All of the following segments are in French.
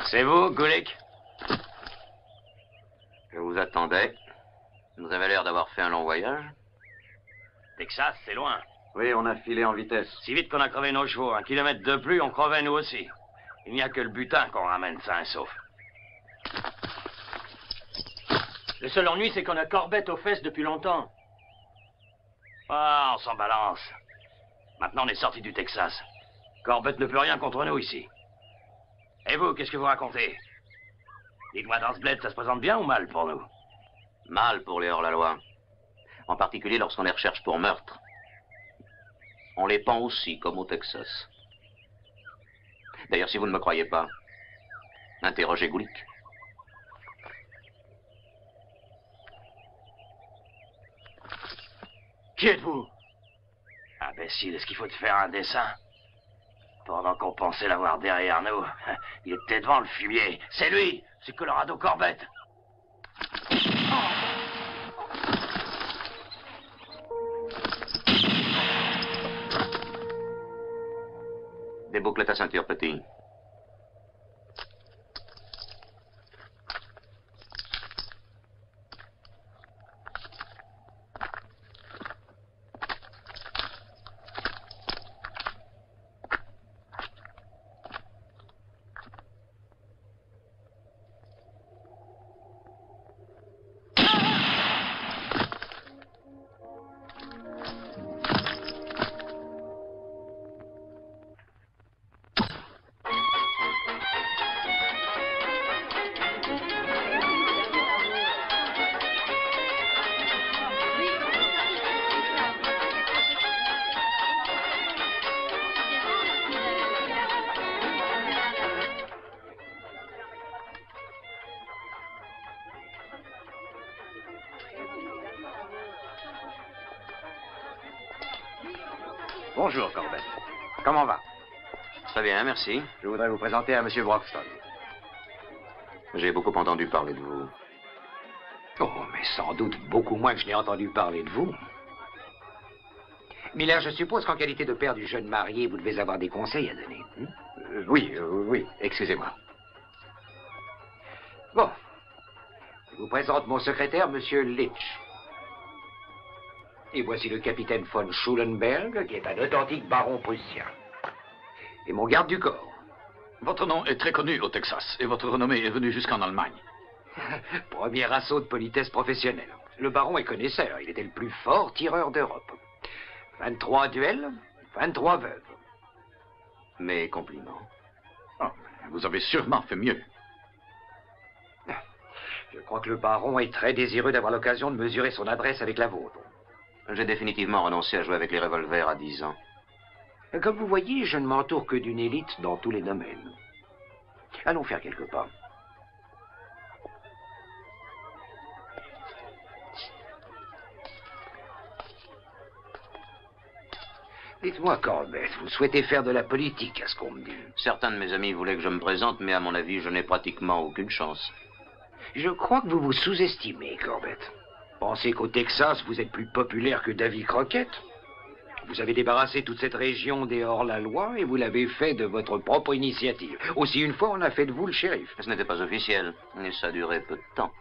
C'est vous, Gulick? Je vous attendais. Vous avez l'air d'avoir fait un long voyage. Texas, c'est loin. Oui, on a filé en vitesse. Si vite qu'on a crevé nos chevaux. 1 kilomètre de plus, on crevait nous aussi. Il n'y a que le butin qu'on ramène sain et sauf. Le seul ennui, c'est qu'on a Corbett aux fesses depuis longtemps. Ah, on s'en balance. Maintenant, on est sorti du Texas. Corbett ne peut rien contre nous ici. Et vous, qu'est-ce que vous racontez? Dites-moi, dans ce bled, ça se présente bien ou mal pour nous? Mal pour les hors-la-loi. En particulier lorsqu'on les recherche pour meurtre. On les pend aussi, comme au Texas. D'ailleurs, si vous ne me croyez pas, interrogez Gulick. Qui êtes-vous? Imbécile, est-ce qu'il faut te faire un dessin? Pendant qu'on pensait l'avoir derrière nous, il était devant le fumier. C'est lui, c'est Colorado Corbett. Déboucle ta ceinture, petit. Bonjour, Corbett. Comment va? Très bien, merci. Je voudrais vous présenter à Monsieur Broxton. J'ai beaucoup entendu parler de vous. Oh, mais sans doute beaucoup moins que je n'ai entendu parler de vous. Miller, je suppose qu'en qualité de père du jeune marié, vous devez avoir des conseils à donner. Oui, excusez-moi. Bon. Je vous présente mon secrétaire, Monsieur Litch. Et voici le capitaine von Schulenberg, qui est un authentique baron prussien. Et mon garde du corps. Votre nom est très connu au Texas, et votre renommée est venue jusqu'en Allemagne. Premier assaut de politesse professionnelle. Le baron est connaisseur, il était le plus fort tireur d'Europe. 23 duels, 23 veuves. Mes compliments. Oh, vous avez sûrement fait mieux. Je crois que le baron est très désireux d'avoir l'occasion de mesurer son adresse avec la vôtre. J'ai définitivement renoncé à jouer avec les revolvers à 10 ans. Comme vous voyez, je ne m'entoure que d'une élite dans tous les domaines. Allons faire quelques pas. Dites-moi, Corbett, vous souhaitez faire de la politique, à ce qu'on me dit? Certains de mes amis voulaient que je me présente, mais à mon avis, je n'ai pratiquement aucune chance. Je crois que vous vous sous-estimez, Corbett. Pensez qu'au Texas, vous êtes plus populaire que Davy Crockett. Vous avez débarrassé toute cette région des hors-la-loi et vous l'avez fait de votre propre initiative. Aussi, une fois, on a fait de vous le shérif. Ce n'était pas officiel, et ça a duré peu de temps.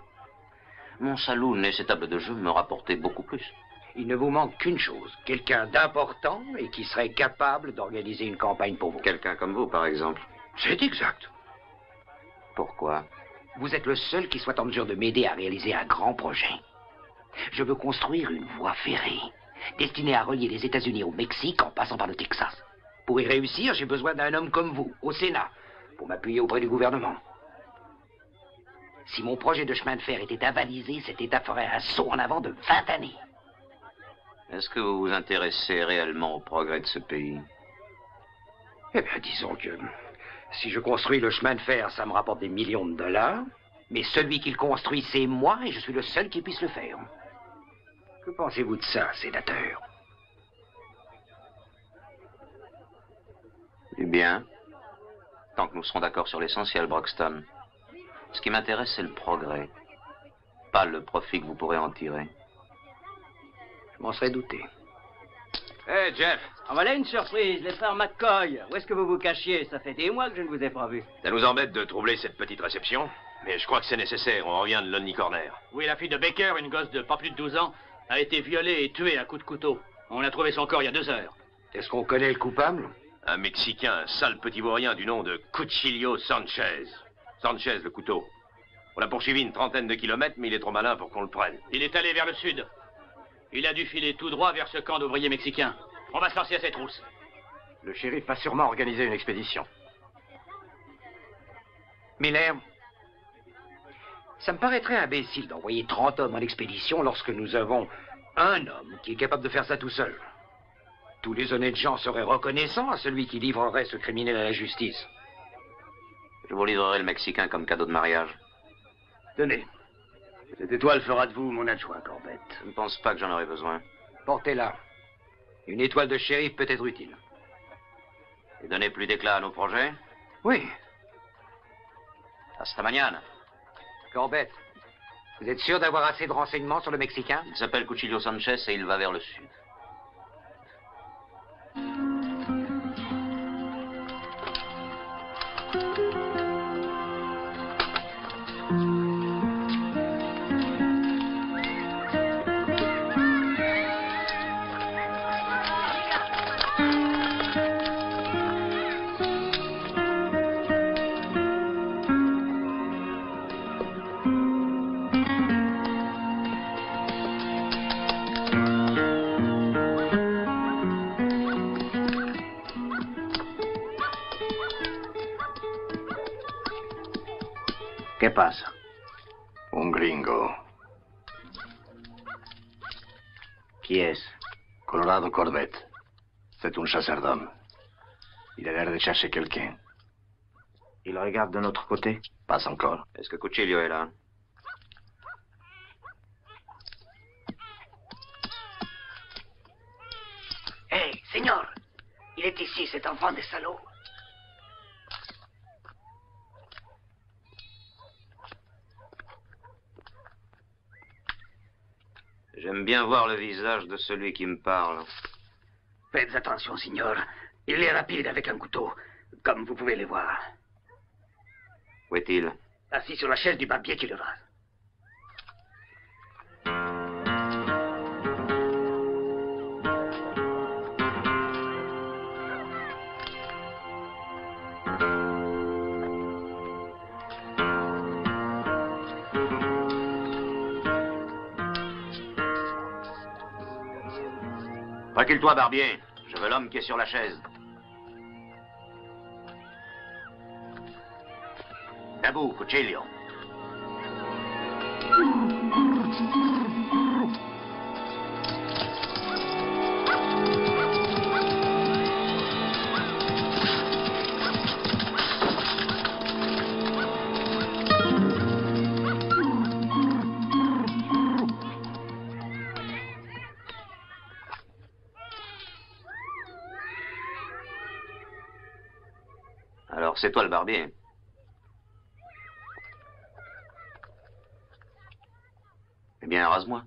Mon saloon et ses tables de jeu me rapportaient beaucoup plus. Il ne vous manque qu'une chose, quelqu'un d'important et qui serait capable d'organiser une campagne pour vous. Quelqu'un comme vous, par exemple. C'est exact. Pourquoi? Vous êtes le seul qui soit en mesure de m'aider à réaliser un grand projet. Je veux construire une voie ferrée, destinée à relier les États-Unis au Mexique en passant par le Texas. Pour y réussir, j'ai besoin d'un homme comme vous, au Sénat, pour m'appuyer auprès du gouvernement. Si mon projet de chemin de fer était avalisé, cet État ferait un saut en avant de 20 années. Est-ce que vous vous intéressez réellement au progrès de ce pays? Eh bien, disons que si je construis le chemin de fer, ça me rapporte des millions de dollars. Mais celui qui le construit, c'est moi, et je suis le seul qui puisse le faire. Que pensez-vous de ça, sénateur? Eh bien, tant que nous serons d'accord sur l'essentiel, Broxton. Ce qui m'intéresse, c'est le progrès, pas le profit que vous pourrez en tirer. Je m'en serais douté. Hé, Jeff. En voilà une surprise, les frères McCoy. Où est-ce que vous vous cachiez? Ça fait des mois que je ne vous ai pas vu. Ça nous embête de troubler cette petite réception, mais je crois que c'est nécessaire. On revient de Lonely Corner. Oui, la fille de Baker, une gosse de pas plus de 12 ans, a été violée et tuée à coups de couteau. On a trouvé son corps il y a 2 heures. Est-ce qu'on connaît le coupable? Un Mexicain, un sale petit vaurien du nom de Cuchillo Sanchez. Sanchez, le couteau. On l'a poursuivi une trentaine de kilomètres, mais il est trop malin pour qu'on le prenne. Il est allé vers le sud. Il a dû filer tout droit vers ce camp d'ouvriers mexicains. On va se lancer à ses trousses. Le shérif va sûrement organiser une expédition. Miller, ça me paraîtrait imbécile d'envoyer 30 hommes en expédition lorsque nous avons un homme qui est capable de faire ça tout seul. Tous les honnêtes gens seraient reconnaissants à celui qui livrerait ce criminel à la justice. Je vous livrerai le Mexicain comme cadeau de mariage. Tenez. Cette étoile fera de vous mon adjoint, Corbett. Je ne pense pas que j'en aurai besoin. Portez-la. Une étoile de shérif peut être utile. Et donner plus d'éclat à nos projets? Oui. Hasta mañana. Corbett, vous êtes sûr d'avoir assez de renseignements sur le Mexicain? Il s'appelle Cuchillo Sanchez et il va vers le sud. ¿Qué pasa? Un gringo. Qui est-ce? Colorado Corbett. C'est un chasseur d'hommes. Il a l'air de chercher quelqu'un. Il regarde de notre côté? Pas encore. Est-ce que Cuchillo est là? Hey, señor, est ici, cet enfant des salauds. J'aime bien voir le visage de celui qui me parle. Faites attention, signor. Il est rapide avec un couteau, comme vous pouvez le voir. Où est-il? Assis sur la chaise du barbier qui le rase. Recule-toi, barbier. Je veux l'homme qui est sur la chaise. Debout, Cuchillo. Alors, c'est toi le barbier. Eh bien, rase-moi.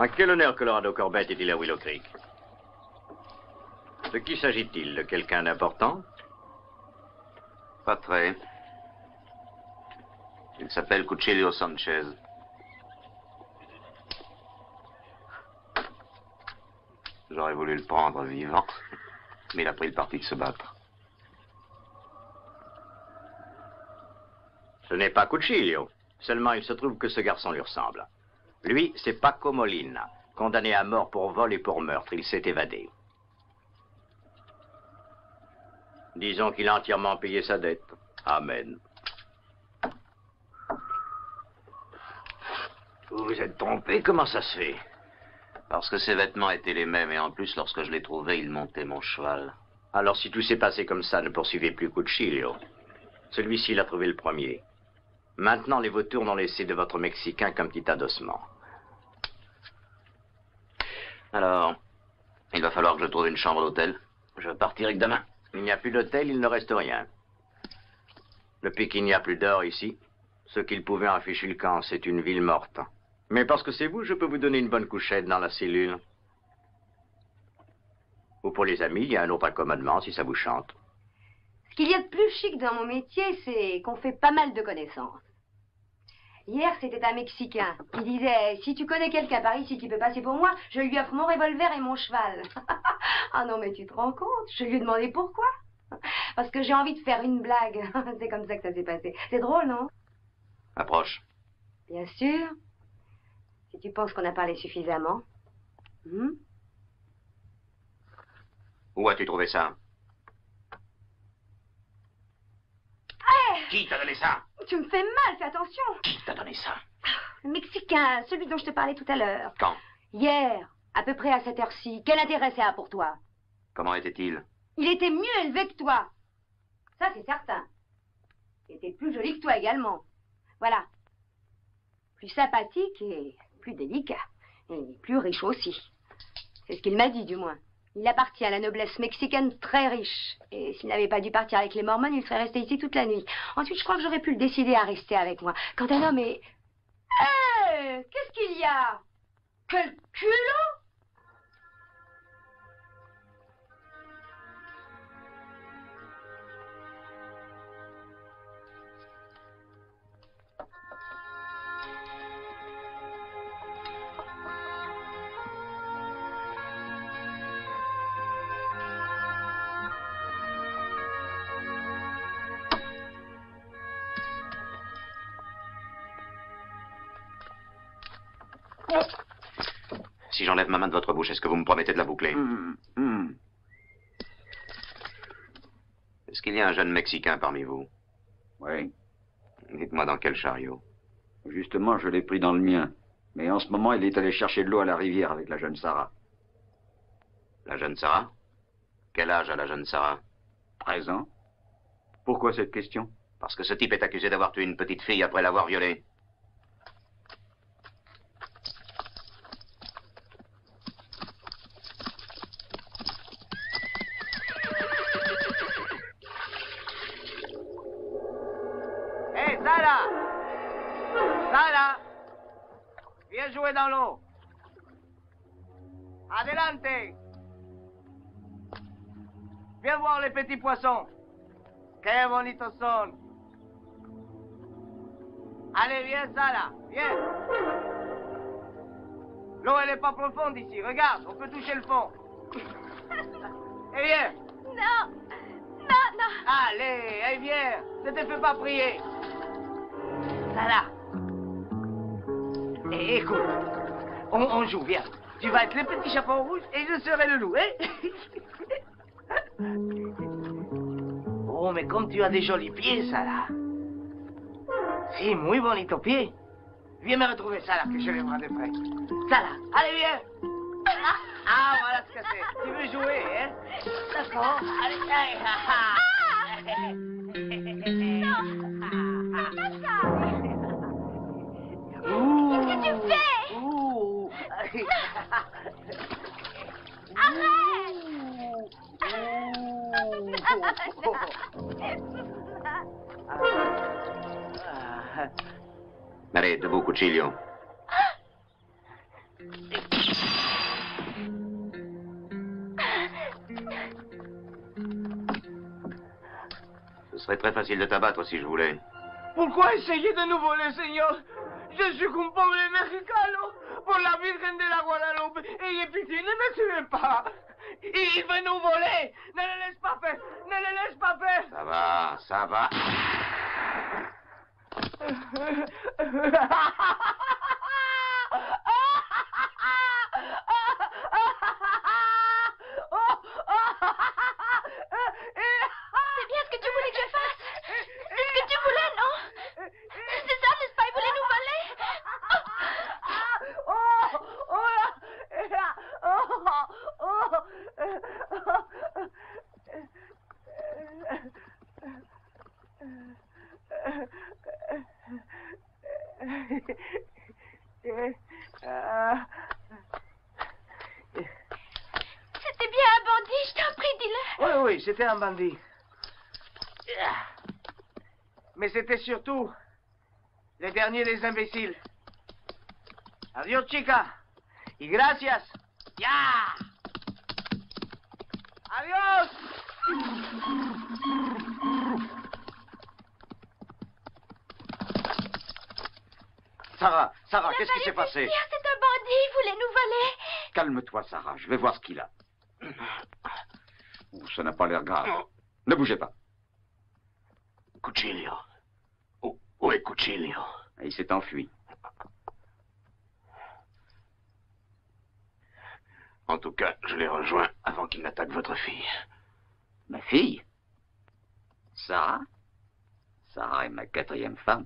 À quel honneur Colorado Corbett est-il à Willow Creek? De qui s'agit-il? De quelqu'un d'important? Pas très. Il s'appelle Cuchillo Sanchez. J'aurais voulu le prendre vivant, mais il a pris le parti de se battre. Ce n'est pas Cuchillo. Seulement, il se trouve que ce garçon lui ressemble. Lui, c'est Paco Molina, condamné à mort pour vol et pour meurtre. Il s'est évadé. Disons qu'il a entièrement payé sa dette. Amen. Vous vous êtes trompé, comment ça se fait? Parce que ses vêtements étaient les mêmes, et en plus, lorsque je l'ai trouvé, il montait mon cheval. Alors, si tout s'est passé comme ça, ne poursuivez plus Cuchillo. Celui-ci l'a trouvé le premier. Maintenant, les vautours n'ont laissé de votre Mexicain qu'un petit adossement. Alors, il va falloir que je trouve une chambre d'hôtel. Je partirai que demain. Il n'y a plus d'hôtel, il ne reste rien. Depuis qu'il n'y a plus d'or ici, ce qu'ils pouvaient en ficher le camp, c'est une ville morte. Mais parce que c'est vous, je peux vous donner une bonne couchette dans la cellule. Ou pour les amis, il y a un autre accommodement si ça vous chante. Ce qu'il y a de plus chic dans mon métier, c'est qu'on fait pas mal de connaissances. Hier, c'était un Mexicain qui disait « Si tu connais quelqu'un par ici qui peut passer pour moi, je lui offre mon revolver et mon cheval. » Ah non, mais tu te rends compte? Je lui ai demandé pourquoi. Parce que j'ai envie de faire une blague. C'est comme ça que ça s'est passé. C'est drôle, non? Approche. Bien sûr. Si tu penses qu'on a parlé suffisamment. Où as-tu trouvé ça? Qui t'a donné ça? Tu me fais mal, fais attention. Qui t'a donné ça? Le Mexicain, celui dont je te parlais tout à l'heure. Quand? Hier, à peu près à cette heure-ci. Quel intérêt ça a pour toi? Comment était-il? Il était mieux élevé que toi. Ça, c'est certain. Il était plus joli que toi également. Voilà. Plus sympathique et plus délicat. Et plus riche aussi. C'est ce qu'il m'a dit, du moins. Il appartient à la noblesse mexicaine très riche. Et s'il n'avait pas dû partir avec les Mormons, il serait resté ici toute la nuit. Ensuite, je crois que j'aurais pu le décider à rester avec moi. Quand un homme est... Hé! Qu'est-ce qu'il y a? Quel culot! Si j'enlève ma main de votre bouche, est-ce que vous me promettez de la boucler? Est-ce qu'il y a un jeune Mexicain parmi vous? Oui. Dites-moi dans quel chariot? Justement, je l'ai pris dans le mien. Mais en ce moment, il est allé chercher de l'eau à la rivière avec la jeune Sarah. La jeune Sarah? Quel âge a la jeune Sarah? 13 ans. Pourquoi cette question? Parce que ce type est accusé d'avoir tué une petite fille après l'avoir violée. Hé, Sala! Sala! Viens jouer dans l'eau. Adelante! Viens voir les petits poissons. Que bonitos son. Allez, viens, Sala, viens. L'eau, elle n'est pas profonde ici. Regarde, on peut toucher le fond. Eh, viens. Non. Non, non. Allez, eh, viens. Ne te fais pas prier. Sala. Eh, écoute, on joue, viens. Tu vas être le petit chapeau rouge et je serai le loup, hein? Oh, mais comme tu as des jolis pieds, Sala. Si, muy bonito pied. Viens me retrouver, Sala, que je les vois de près. Sala, allez, viens. Ah, voilà ce que c'est. Tu veux jouer, hein? D'accord. Allez, allez, Qu'est-ce que tu fais? Arrête! Allez, debout, Cuchillo. Ce serait très facile de t'abattre si je voulais. Pourquoi essayer de nous voler, Señor? Je suis un pobre mexicano por la Virgen de la Guadalupe. Et pitié, ne me tuez pas. Il veut nous voler. Ne le laisse pas faire. Ne le laisse pas faire. Ça va, ça va. C'est bien ce que tu voulais que je fasse. C'est ce que tu voulais, non? C'est ça, n'est-ce pas? Il voulait nous voler. C'était bien un bandit, je t'en prie, dis-le. Oui, oui, c'était un bandit. Mais c'était surtout le dernier des imbéciles. Adiós, chica. Y gracias. Ya. Adiós. Sarah, Sarah, qu'est-ce qui s'est passé? C'est un bandit, il voulait nous voler. Calme-toi, Sarah, je vais voir ce qu'il a. Oh, ça n'a pas l'air grave. Ne bougez pas. Cuchillo. Où est Cuchillo? Il s'est enfui. En tout cas, je l'ai rejoint avant qu'il n'attaque votre fille. Ma fille? Sarah? Sarah est ma 4e femme.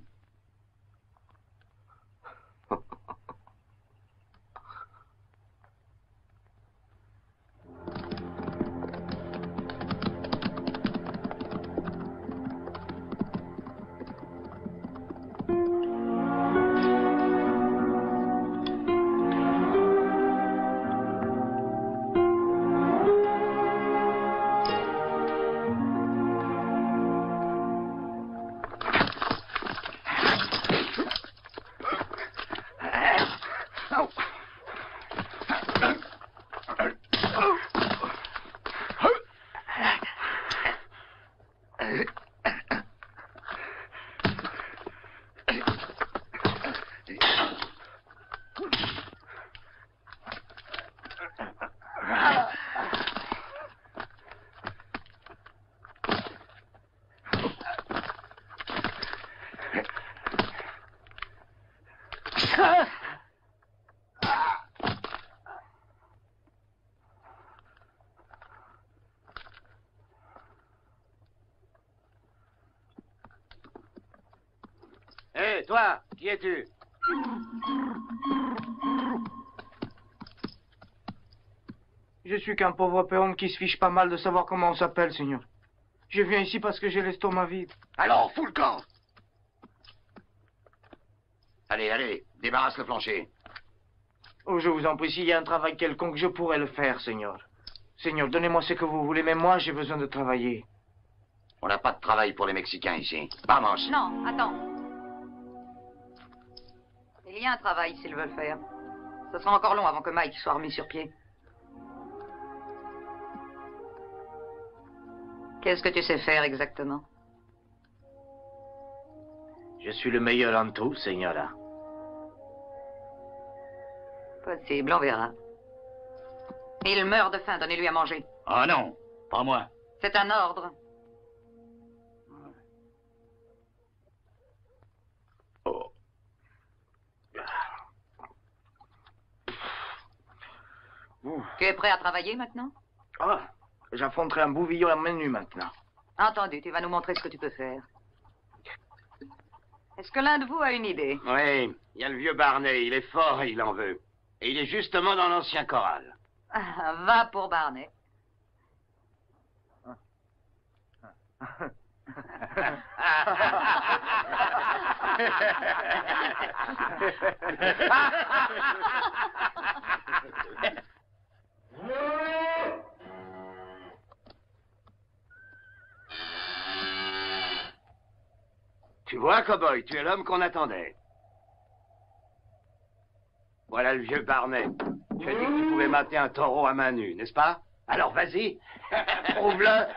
Hé, toi, qui es-tu? Je suis qu'un pauvre péon qui se fiche pas mal de savoir comment on s'appelle, Seigneur. Je viens ici parce que j'ai l'estomac vide. Alors, fous le camp! Allez, allez, débarrasse le plancher. Oh, je vous en prie, s'il y a un travail quelconque, je pourrais le faire, Seigneur. Seigneur, donnez-moi ce que vous voulez, mais moi, j'ai besoin de travailler. On n'a pas de travail pour les Mexicains ici. Vamos! Non, attends. Il y a un travail s'ils veulent faire. Ce sera encore long avant que Mike soit remis sur pied. Qu'est-ce que tu sais faire exactement? Je suis le meilleur en tout, Señora. Possible, on verra. Il meurt de faim, donnez-lui à manger. Ah non, pas moi. C'est un ordre. Tu es prêt à travailler maintenant? Ah, j'affronterai un bouvillon à main nue maintenant. Entendu, tu vas nous montrer ce que tu peux faire. Est-ce que l'un de vous a une idée? Oui, il y a le vieux Barney, il est fort et il en veut. Et il est justement dans l'ancien choral. Ah, va pour Barney. Tu vois, Cowboy, tu es l'homme qu'on attendait. Voilà le vieux Barney. Tu as dit que tu pouvais mater un taureau à main nue, n'est-ce pas? Alors vas-y, prouve-le.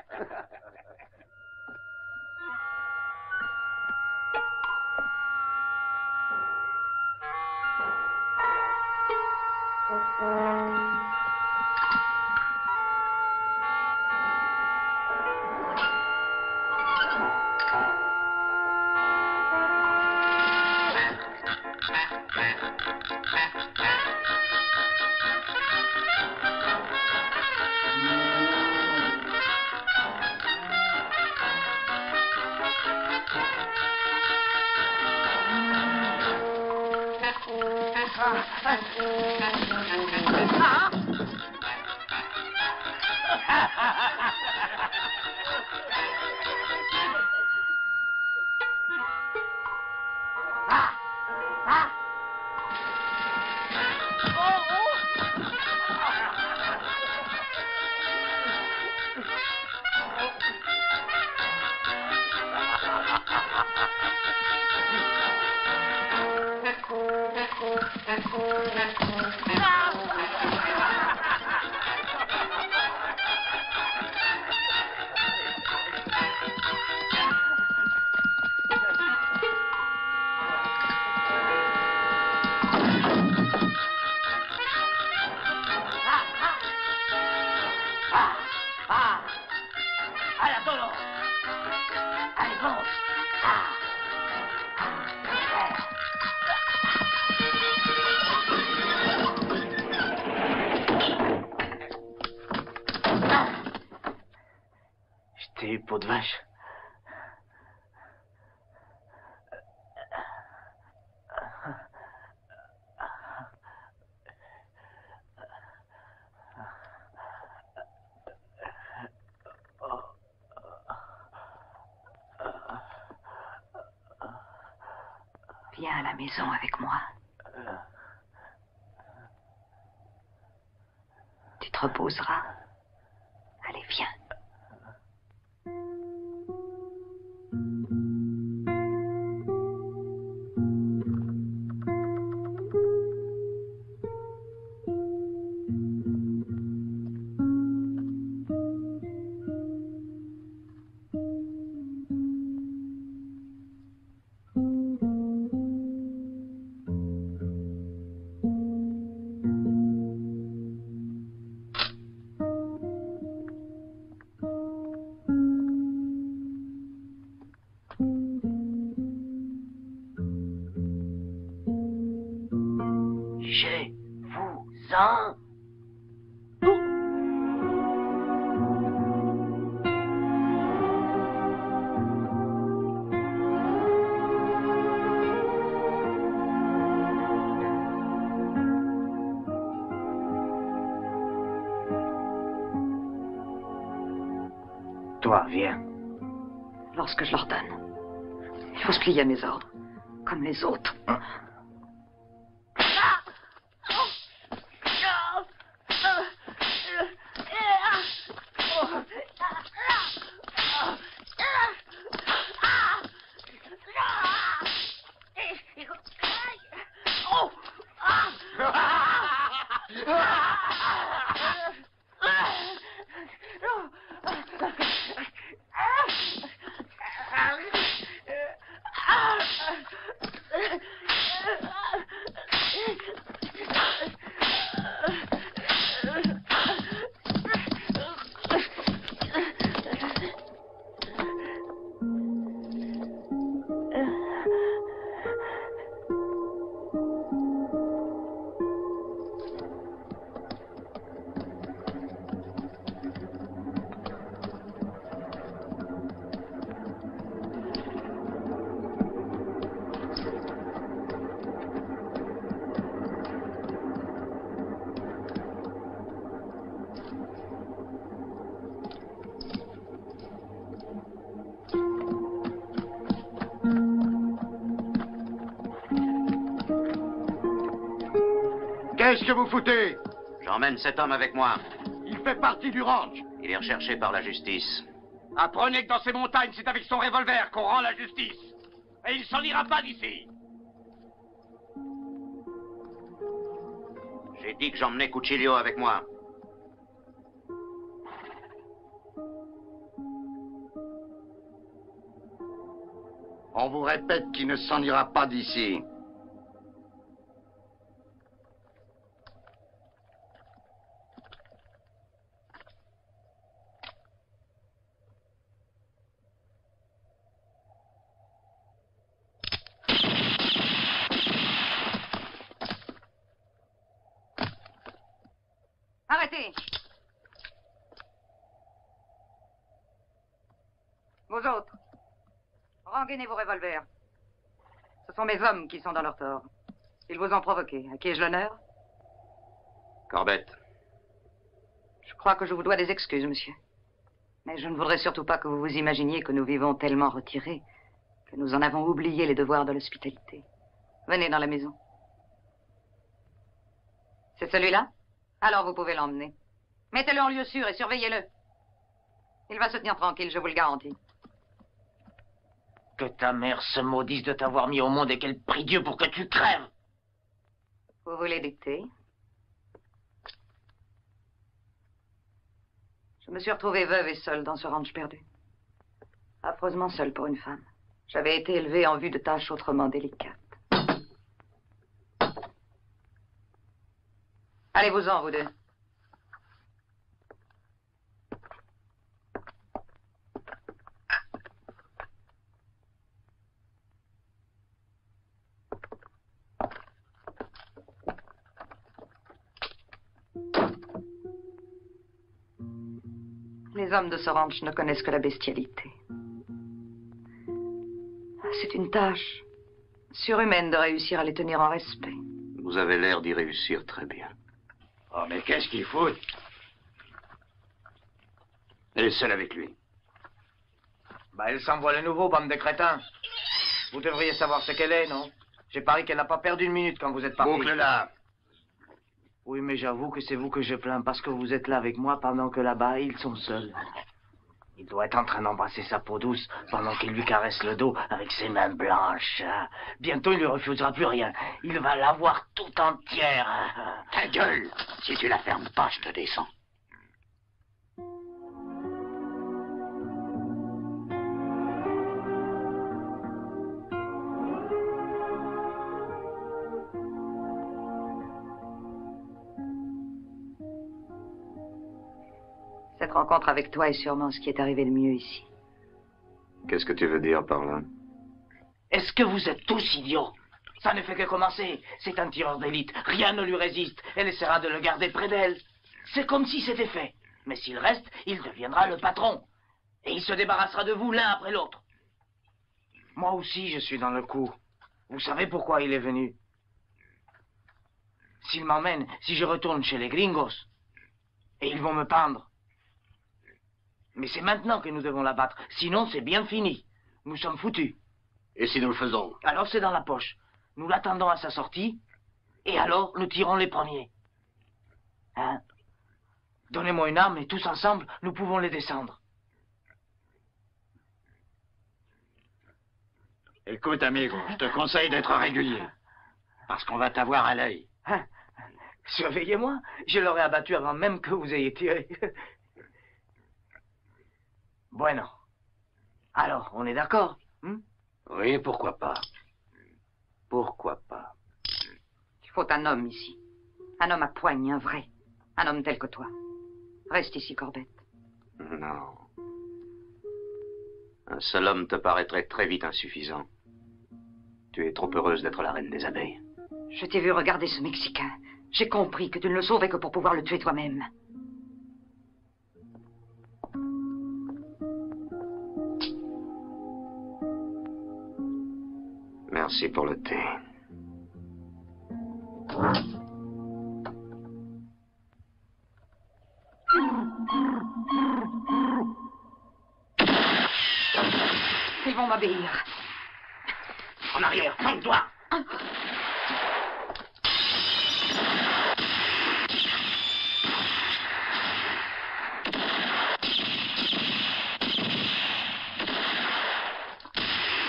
Peau de vache. Viens à la maison avec moi. Tu te reposeras. Allez, viens. Toi, viens. Lorsque je l'ordonne, il faut se plier à mes ordres, comme les autres. Qu'est-ce que vous foutez? J'emmène cet homme avec moi. Il fait partie du ranch. Il est recherché par la justice. Apprenez que dans ces montagnes, c'est avec son revolver qu'on rend la justice. Et il s'en ira pas d'ici. J'ai dit que j'emmenais Cuchillo avec moi. On vous répète qu'il ne s'en ira pas d'ici. Arrêtez! Vous autres, rengainez vos revolvers. Ce sont mes hommes qui sont dans leur tort. Ils vous ont provoqué. À qui ai-je l'honneur? Corbett. Je crois que je vous dois des excuses, monsieur. Mais je ne voudrais surtout pas que vous vous imaginiez que nous vivons tellement retirés que nous en avons oublié les devoirs de l'hospitalité. Venez dans la maison. C'est celui-là? Alors vous pouvez l'emmener. Mettez-le en lieu sûr et surveillez-le. Il va se tenir tranquille, je vous le garantis. Que ta mère se maudisse de t'avoir mis au monde et qu'elle prie Dieu pour que tu crèves. Vous voulez dicter? Je me suis retrouvée veuve et seule dans ce ranch perdu. Affreusement seule pour une femme. J'avais été élevée en vue de tâches autrement délicates. Allez-vous-en, vous deux. Les hommes de ce ranch ne connaissent que la bestialité. C'est une tâche surhumaine de réussir à les tenir en respect. Vous avez l'air d'y réussir très bien. Oh, mais qu'est-ce qu'il fout? Elle est seule avec lui. Bah, elle s'envoie le nouveau, bande de crétins. Vous devriez savoir ce qu'elle est, non? J'ai parié qu'elle n'a pas perdu une minute quand vous êtes parti. Boucle-la. Oui, mais j'avoue que c'est vous que je plains parce que vous êtes là avec moi pendant que là-bas, ils sont seuls. Il doit être en train d'embrasser sa peau douce pendant qu'il lui caresse le dos avec ses mains blanches. Bientôt, il lui refusera plus rien. Il va l'avoir tout entière. Ta gueule! Si tu la fermes pas, je te descends. Cette rencontre avec toi est sûrement ce qui est arrivé de mieux ici. Qu'est-ce que tu veux dire par là? Est-ce que vous êtes tous idiots? Ça ne fait que commencer. C'est un tireur d'élite. Rien ne lui résiste. Elle essaiera de le garder près d'elle. C'est comme si c'était fait. Mais s'il reste, il deviendra le patron. Et il se débarrassera de vous l'un après l'autre. Moi aussi, je suis dans le coup. Vous savez pourquoi il est venu? S'il m'emmène, si je retourne chez les gringos, et ils vont me pendre, Mais c'est maintenant que nous devons la battre. Sinon, c'est bien fini. Nous sommes foutus. Et si nous le faisons? Alors c'est dans la poche. Nous l'attendons à sa sortie. Et alors, nous tirons les premiers. Hein? Donnez-moi une arme et tous ensemble, nous pouvons les descendre. Écoute, amigo, je te conseille d'être régulier. Parce qu'on va t'avoir à l'œil. Hein? Surveillez-moi. Je l'aurais abattu avant même que vous ayez tiré. Bueno. Alors, on est d'accord, hein? Oui, pourquoi pas. Pourquoi pas. Il faut un homme ici. Un homme à poigne, un vrai. Un homme tel que toi. Reste ici, Corbett. Non. Un seul homme te paraîtrait très vite insuffisant. Tu es trop heureuse d'être la reine des abeilles. Je t'ai vu regarder ce Mexicain. J'ai compris que tu ne le sauvais que pour pouvoir le tuer toi-même. Merci pour le thé. Ils vont m'obéir. En arrière, monte-toi.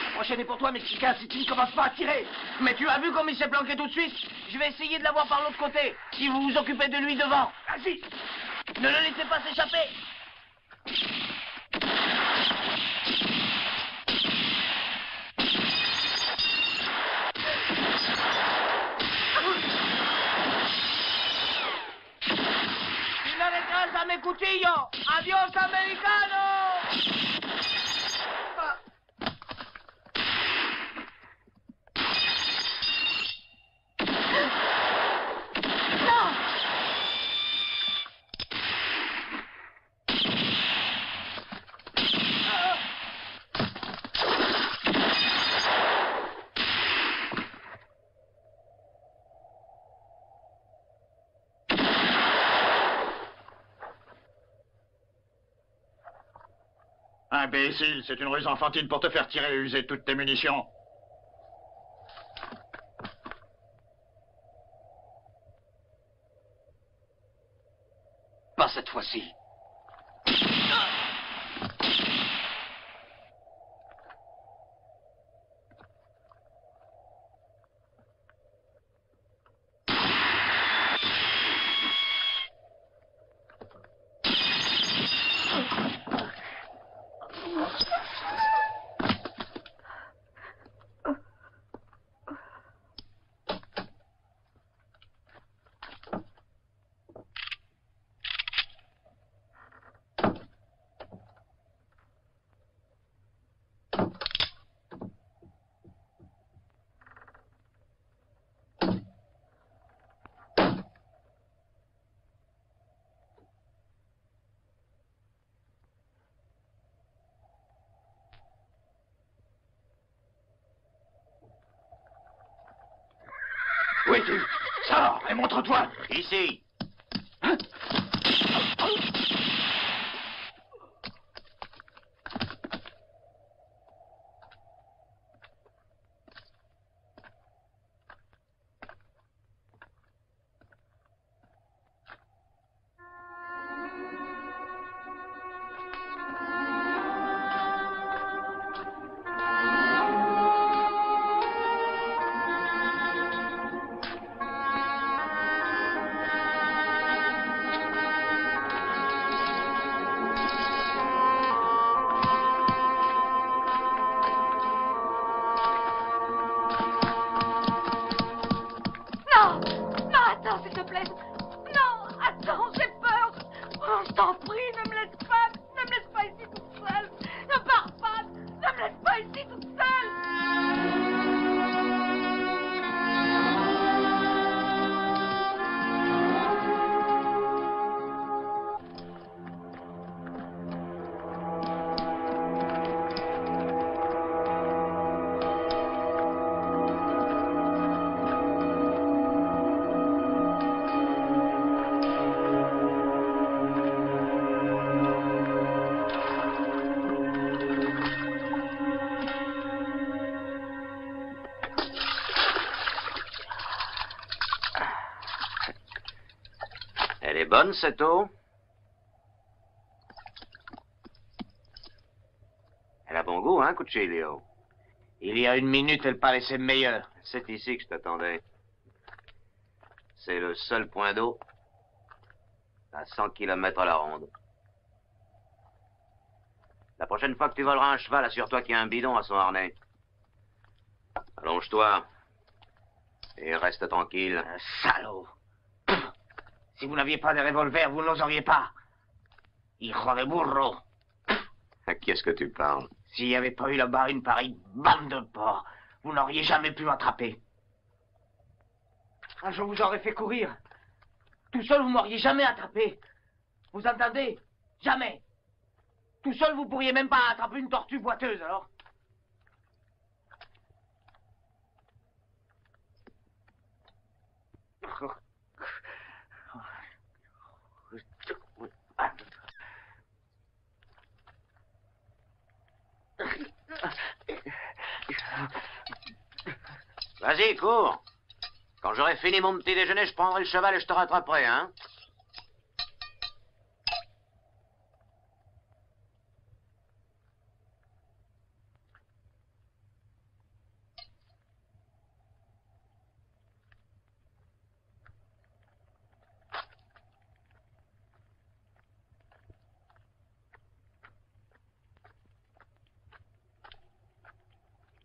La prochaine est pour toi, Mexicain, si tu ne commences pas à tirer. Mais tu as vu comme il s'est planqué tout de suite? Je vais essayer de l'avoir par l'autre côté. Si vous vous occupez de lui devant. Vas-y. Ne le laissez pas s'échapper. A mi cuchillo. Adiós, americano. Imbécile, c'est une ruse enfantine pour te faire tirer et user toutes tes munitions. Pas cette fois-ci. Où es-tu? Sors et montre-toi. Ici. bonne cette eau? Elle a bon goût, hein, Cuchillo? Il y a 1 minute, elle paraissait meilleure. C'est ici que je t'attendais. C'est le seul point d'eau à 100 km à la ronde. La prochaine fois que tu voleras un cheval, assure-toi qu'il y a un bidon à son harnais. Allonge-toi et reste tranquille. Un salaud. Pff, si vous n'aviez pas de revolver, vous n'oseriez pas. Hijo de burro. À qui est-ce que tu parles? S'il n'y avait pas eu là-bas une pareille bande de porcs, vous n'auriez jamais pu m'attraper. Je vous aurais fait courir. Tout seul, vous m'auriez jamais attrapé. Vous entendez? Jamais. Tout seul, vous pourriez même pas attraper une tortue boiteuse, alors. Vas-y, cours. Quand j'aurai fini mon petit déjeuner, je prendrai le cheval et je te rattraperai, hein?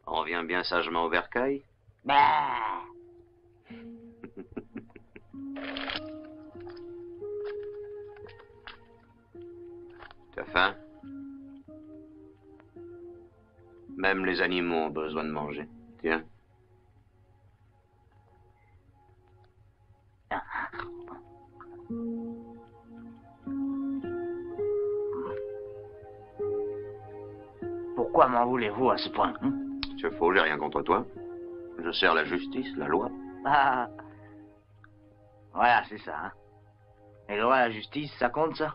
On revient bien sagement au bercail? Bah. Tu as faim? Même les animaux ont besoin de manger. Tiens. Pourquoi m'en voulez-vous à ce point, hein? C'est faux, j'ai rien contre toi. Je sers la justice, la loi. Ah. Voilà, c'est ça, hein. Les lois, la justice, ça compte, ça?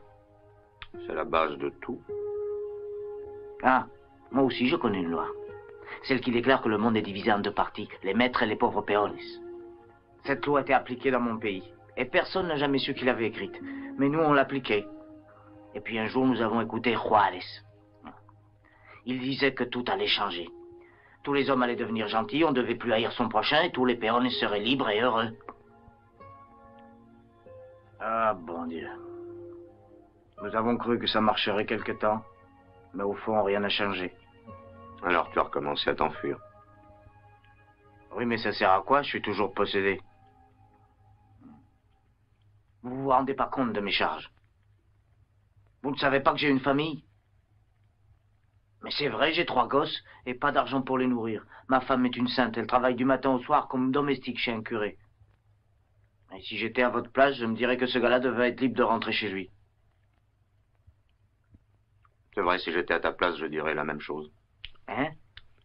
C'est la base de tout. Ah, moi aussi, je connais une loi. Celle qui déclare que le monde est divisé en 2 parties, les maîtres et les pauvres peones. Cette loi était appliquée dans mon pays, et personne n'a jamais su qui l'avait écrite. Mais nous, on l'appliquait. Et puis un jour, nous avons écouté Juárez. Il disait que tout allait changer. Tous les hommes allaient devenir gentils, on ne devait plus haïr son prochain, et tous les peones seraient libres et heureux. Ah, bon Dieu. Nous avons cru que ça marcherait quelque temps, mais au fond, rien n'a changé. Alors tu as recommencé à t'enfuir. Oui, mais ça sert à quoi? Je suis toujours possédé. Vous vous rendez pas compte de mes charges. Vous ne savez pas que j'ai une famille? Mais c'est vrai, j'ai 3 gosses et pas d'argent pour les nourrir. Ma femme est une sainte, elle travaille du matin au soir comme domestique chez un curé. Et si j'étais à votre place, je me dirais que ce gars-là devait être libre de rentrer chez lui. C'est vrai, si j'étais à ta place, je dirais la même chose. Hein?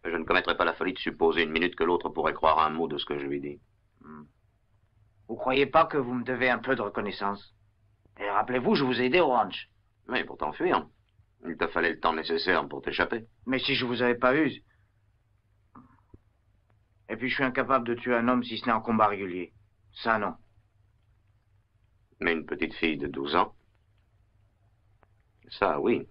Je ne commettrais pas la folie de supposer 1 minute que l'autre pourrait croire un mot de ce que je lui dis. Vous croyez pas que vous me devez un peu de reconnaissance? Et rappelez-vous, je vous ai aidé au ranch. Mais pour t'enfuir. Il te fallait le temps nécessaire pour t'échapper. Mais si je vous avais pas eu... Et puis je suis incapable de tuer un homme si ce n'est en combat régulier. Ça, non. Mais une petite fille de 12 ans? Ça, oui.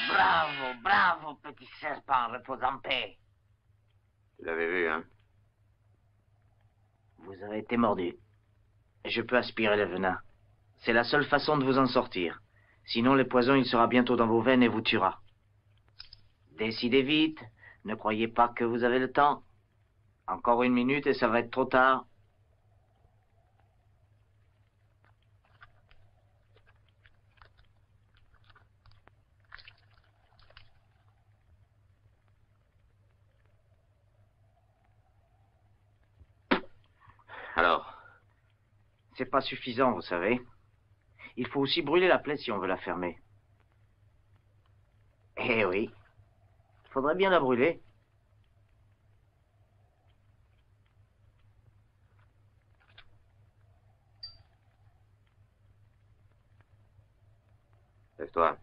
Bravo, bravo, petit serpent, repose en paix. Tu l'avais vu, hein? Vous avez été mordu. Je peux aspirer le venin. C'est la seule façon de vous en sortir. Sinon, le poison, il sera bientôt dans vos veines et vous tuera. Décidez vite. Ne croyez pas que vous avez le temps. Encore 1 minute et ça va être trop tard. Alors? C'est pas suffisant, vous savez. Il faut aussi brûler la plaie si on veut la fermer. Eh oui. Faudrait bien la brûler. Lève-toi.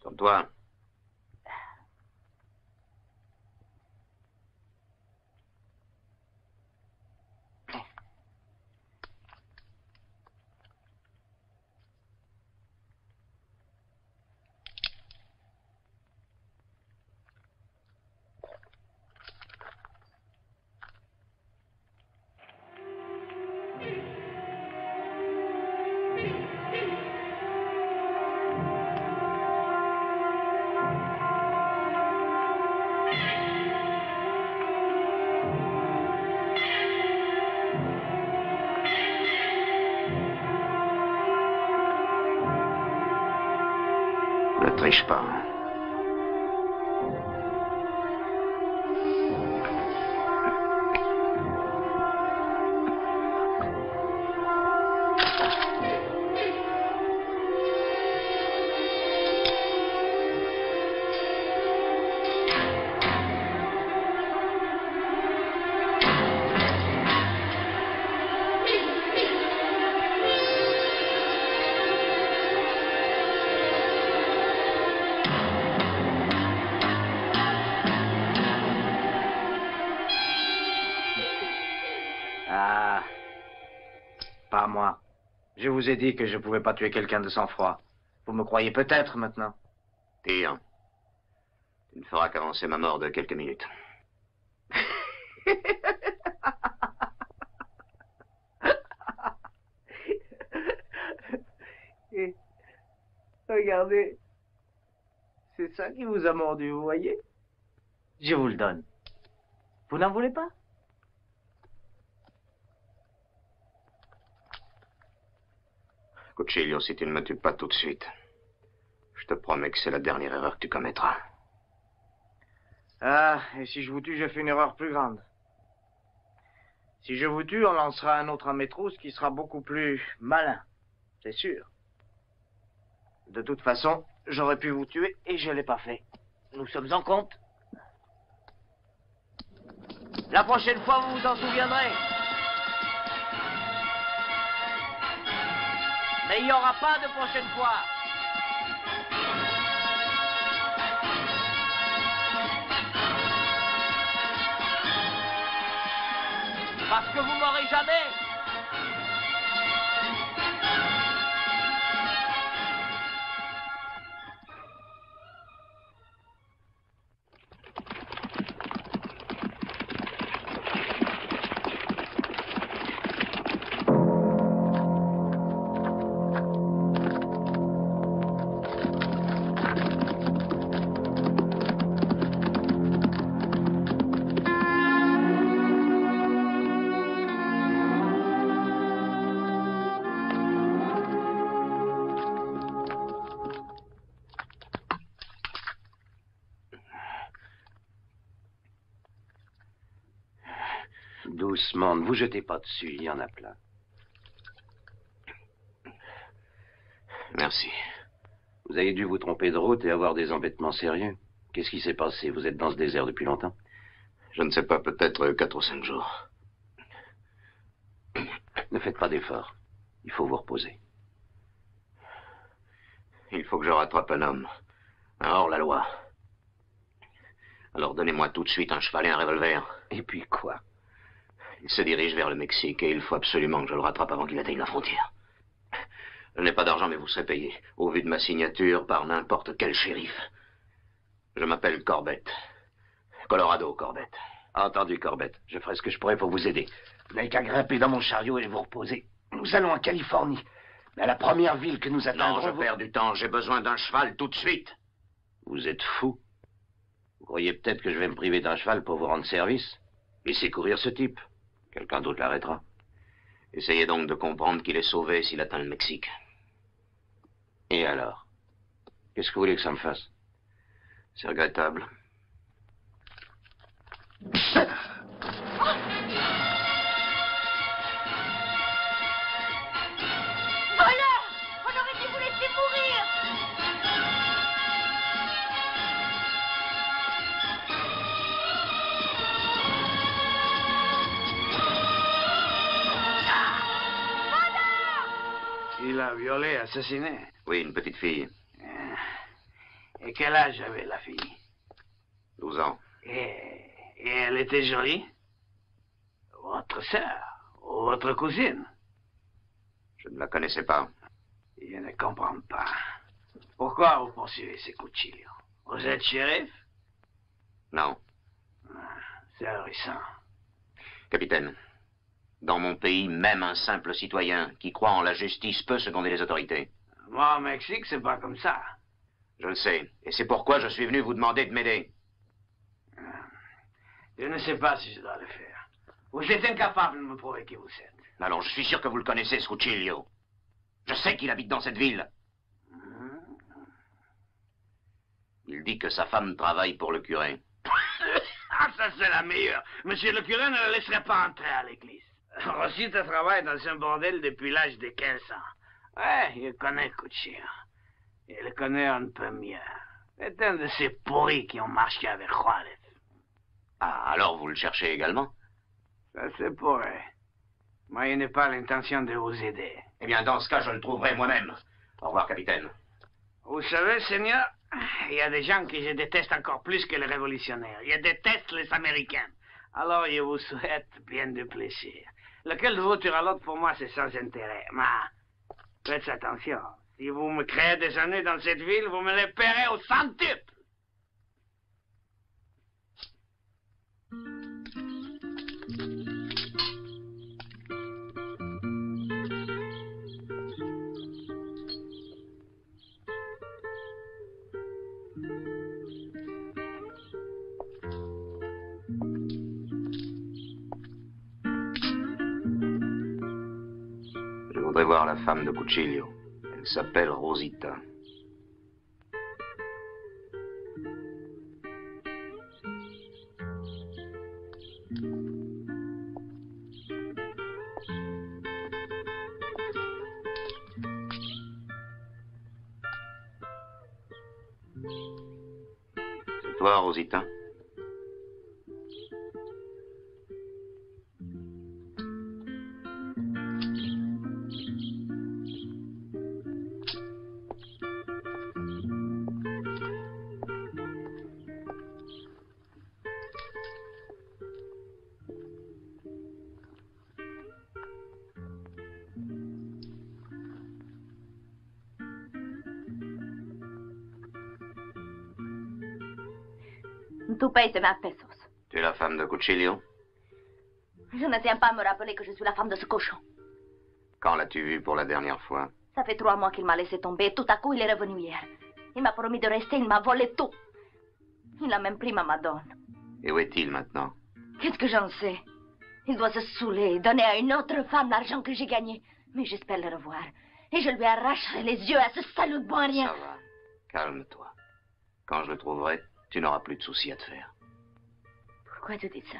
Tourne-toi. Ne triche pas. Ah, pas moi. Je vous ai dit que je pouvais pas tuer quelqu'un de sang-froid. Vous me croyez peut-être maintenant. Tire. Tu ne feras qu'avancer ma mort de quelques minutes. Et regardez, c'est ça qui vous a mordu, vous voyez? Je vous le donne. Vous n'en voulez pas? Cuchillo, si tu ne me tues pas tout de suite, je te promets que c'est la dernière erreur que tu commettras. Ah, et si je vous tue, je fais une erreur plus grande. Si je vous tue, on lancera un autre à mes trousses qui sera beaucoup plus malin. C'est sûr. De toute façon, j'aurais pu vous tuer et je ne l'ai pas fait. Nous sommes en compte. La prochaine fois, vous vous en souviendrez. Mais il n'y aura pas de prochaine fois. Parce que vous m'aurez jamais. Doucement, ne vous jetez pas dessus, il y en a plein. Merci. Vous avez dû vous tromper de route et avoir des embêtements sérieux. Qu'est-ce qui s'est passé? Vous êtes dans ce désert depuis longtemps? Je ne sais pas, peut-être 4 ou 5 jours. Ne faites pas d'efforts. Il faut vous reposer. Il faut que je rattrape un homme. Un hors-la-loi. Alors donnez-moi tout de suite un cheval et un revolver. Et puis quoi? Il se dirige vers le Mexique et il faut absolument que je le rattrape avant qu'il atteigne la frontière. Je n'ai pas d'argent, mais vous serez payé, au vu de ma signature, par n'importe quel shérif. Je m'appelle Corbett. Colorado Corbett. Entendu, Corbett. Je ferai ce que je pourrai pour vous aider. Vous n'avez qu'à grimper dans mon chariot et vous reposer. Nous allons en Californie. Mais à la première ville que nous atteindrons... Non, je perds du temps. J'ai besoin d'un cheval tout de suite. Vous êtes fou. Vous croyez peut-être que je vais me priver d'un cheval pour vous rendre service? Laissez courir ce type. Quelqu'un d'autre l'arrêtera. Essayez donc de comprendre qu'il est sauvé s'il atteint le Mexique. Et alors? Qu'est-ce que vous voulez que ça me fasse? C'est regrettable. Voleur! On aurait dû vous laisser l'a violée, assassinée. Oui, une petite fille. Et quel âge avait la fille? 12 ans. Et elle était jolie? Votre sœur ou votre cousine? Je ne la connaissais pas. Je ne comprends pas. Pourquoi vous poursuivez ces Cuchillo? Vous êtes shérif? Non. C'est récent. Capitaine, dans mon pays, même un simple citoyen qui croit en la justice peut seconder les autorités. Moi, au Mexique, c'est pas comme ça. Je le sais. Et c'est pourquoi je suis venu vous demander de m'aider. Je ne sais pas si je dois le faire. Vous êtes incapable de me prouver qui vous êtes. Alors, je suis sûr que vous le connaissez, ce Cuchillo. Je sais qu'il habite dans cette ville. Il dit que sa femme travaille pour le curé. Ah, ça c'est la meilleure. Monsieur le curé ne le laisserait pas entrer à l'église. Rosita travaille dans un bordel depuis l'âge de 15 ans. Ouais, il connaît Cuchillo. Il le connaît un peu mieux. C'est un de ces pourris qui ont marché avec Juarez. Ah, alors vous le cherchez également? Ça se pourrait. Moi, je n'ai pas l'intention de vous aider. Eh bien, dans ce cas, je le trouverai moi-même. Au revoir, capitaine. Vous savez, Seigneur, il y a des gens que je déteste encore plus que les révolutionnaires. Je déteste les Américains. Alors, je vous souhaite bien du plaisir. Lequel de vous tuera l'autre, pour moi, c'est sans intérêt. Mais faites attention. Si vous me créez des ennuis dans cette ville, vous me les paierez au centuple. Je voudrais voir la femme de Cuchillo. Elle s'appelle Rosita. C'est toi, Rosita? Tu payes tes 20 pesos. Tu es la femme de Cuchillo? Je ne tiens pas à me rappeler que je suis la femme de ce cochon. Quand l'as-tu vu pour la dernière fois? Ça fait 3 mois qu'il m'a laissé tomber. Tout à coup, il est revenu hier. Il m'a promis de rester, il m'a volé tout. Il a même pris ma madone. Et où est-il maintenant? Qu'est-ce que j'en sais? Il doit se saouler, donner à une autre femme l'argent que j'ai gagné. Mais j'espère le revoir. Et je lui arracherai les yeux à ce salaud de bon à rien. Ça va. Calme-toi. Quand je le trouverai, tu n'auras plus de soucis à te faire. Pourquoi tu dis ça?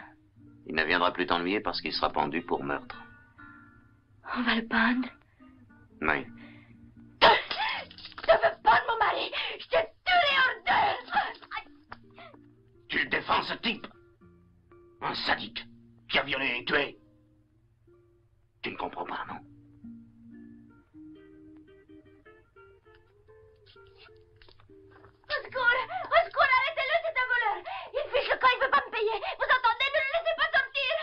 Il ne viendra plus t'ennuyer parce qu'il sera pendu pour meurtre. On va le pendre? Oui. Je veux pendre mon mari! Je te tuerai hors d'eux! Tu défends ce type? Un sadique qui a violé et tué? Tu ne comprends pas, non? Au secours, arrêtez-le, c'est un voleur! Il fiche le camp, il ne veut pas me payer! Vous entendez? Ne le laissez pas sortir!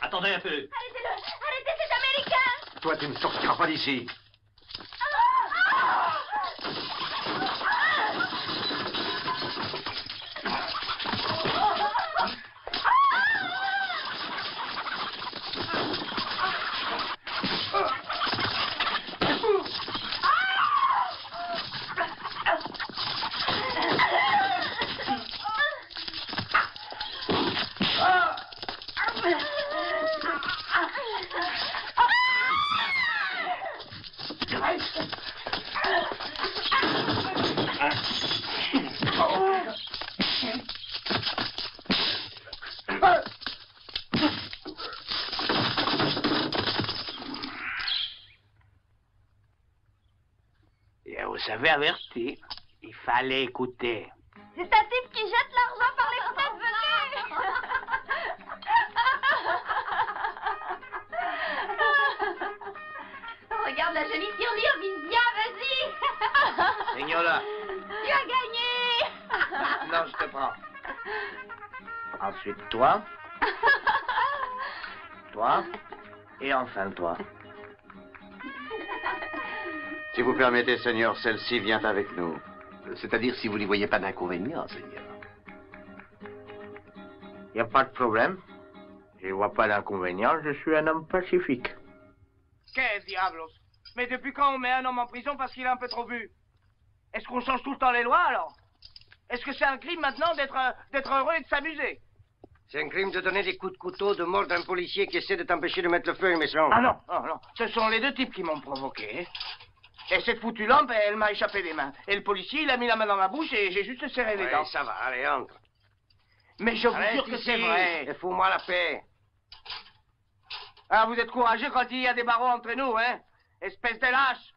Attendez un peu. Arrêtez-le! Arrêtez, c'est américain! Toi, tu ne sortiras pas d'ici. Et vous avez averti. Il fallait écouter. C'est un type qui jette l'argent par les fenêtres, venez! Regarde la jolie tirelire, Vince. Maintenant, je te prends. Ensuite, toi. Toi. Et enfin, toi. Si vous permettez, Seigneur, celle-ci vient avec nous. C'est-à-dire si vous n'y voyez pas d'inconvénient, Seigneur. Il n'y a pas de problème. Je ne vois pas d'inconvénient. Je suis un homme pacifique. Qu'est-ce, diablos? Mais depuis quand on met un homme en prison parce qu'il a un peu trop bu? Est-ce qu'on change tout le temps les lois, alors? Est-ce que c'est un crime maintenant d'être heureux et de s'amuser? C'est un crime de donner des coups de couteau de mort d'un policier qui essaie de t'empêcher de mettre le feu à une maison. Ah non, non, non. Ce sont les deux types qui m'ont provoqué. Et cette foutue lampe, elle m'a échappé des mains. Et le policier, il a mis la main dans ma bouche et j'ai juste serré les dents. Ça va, allez, entre. Mais je vous jure que c'est vrai. Et fous-moi la paix. Ah, vous êtes courageux quand il y a des barreaux entre nous, hein? Espèce de lâche.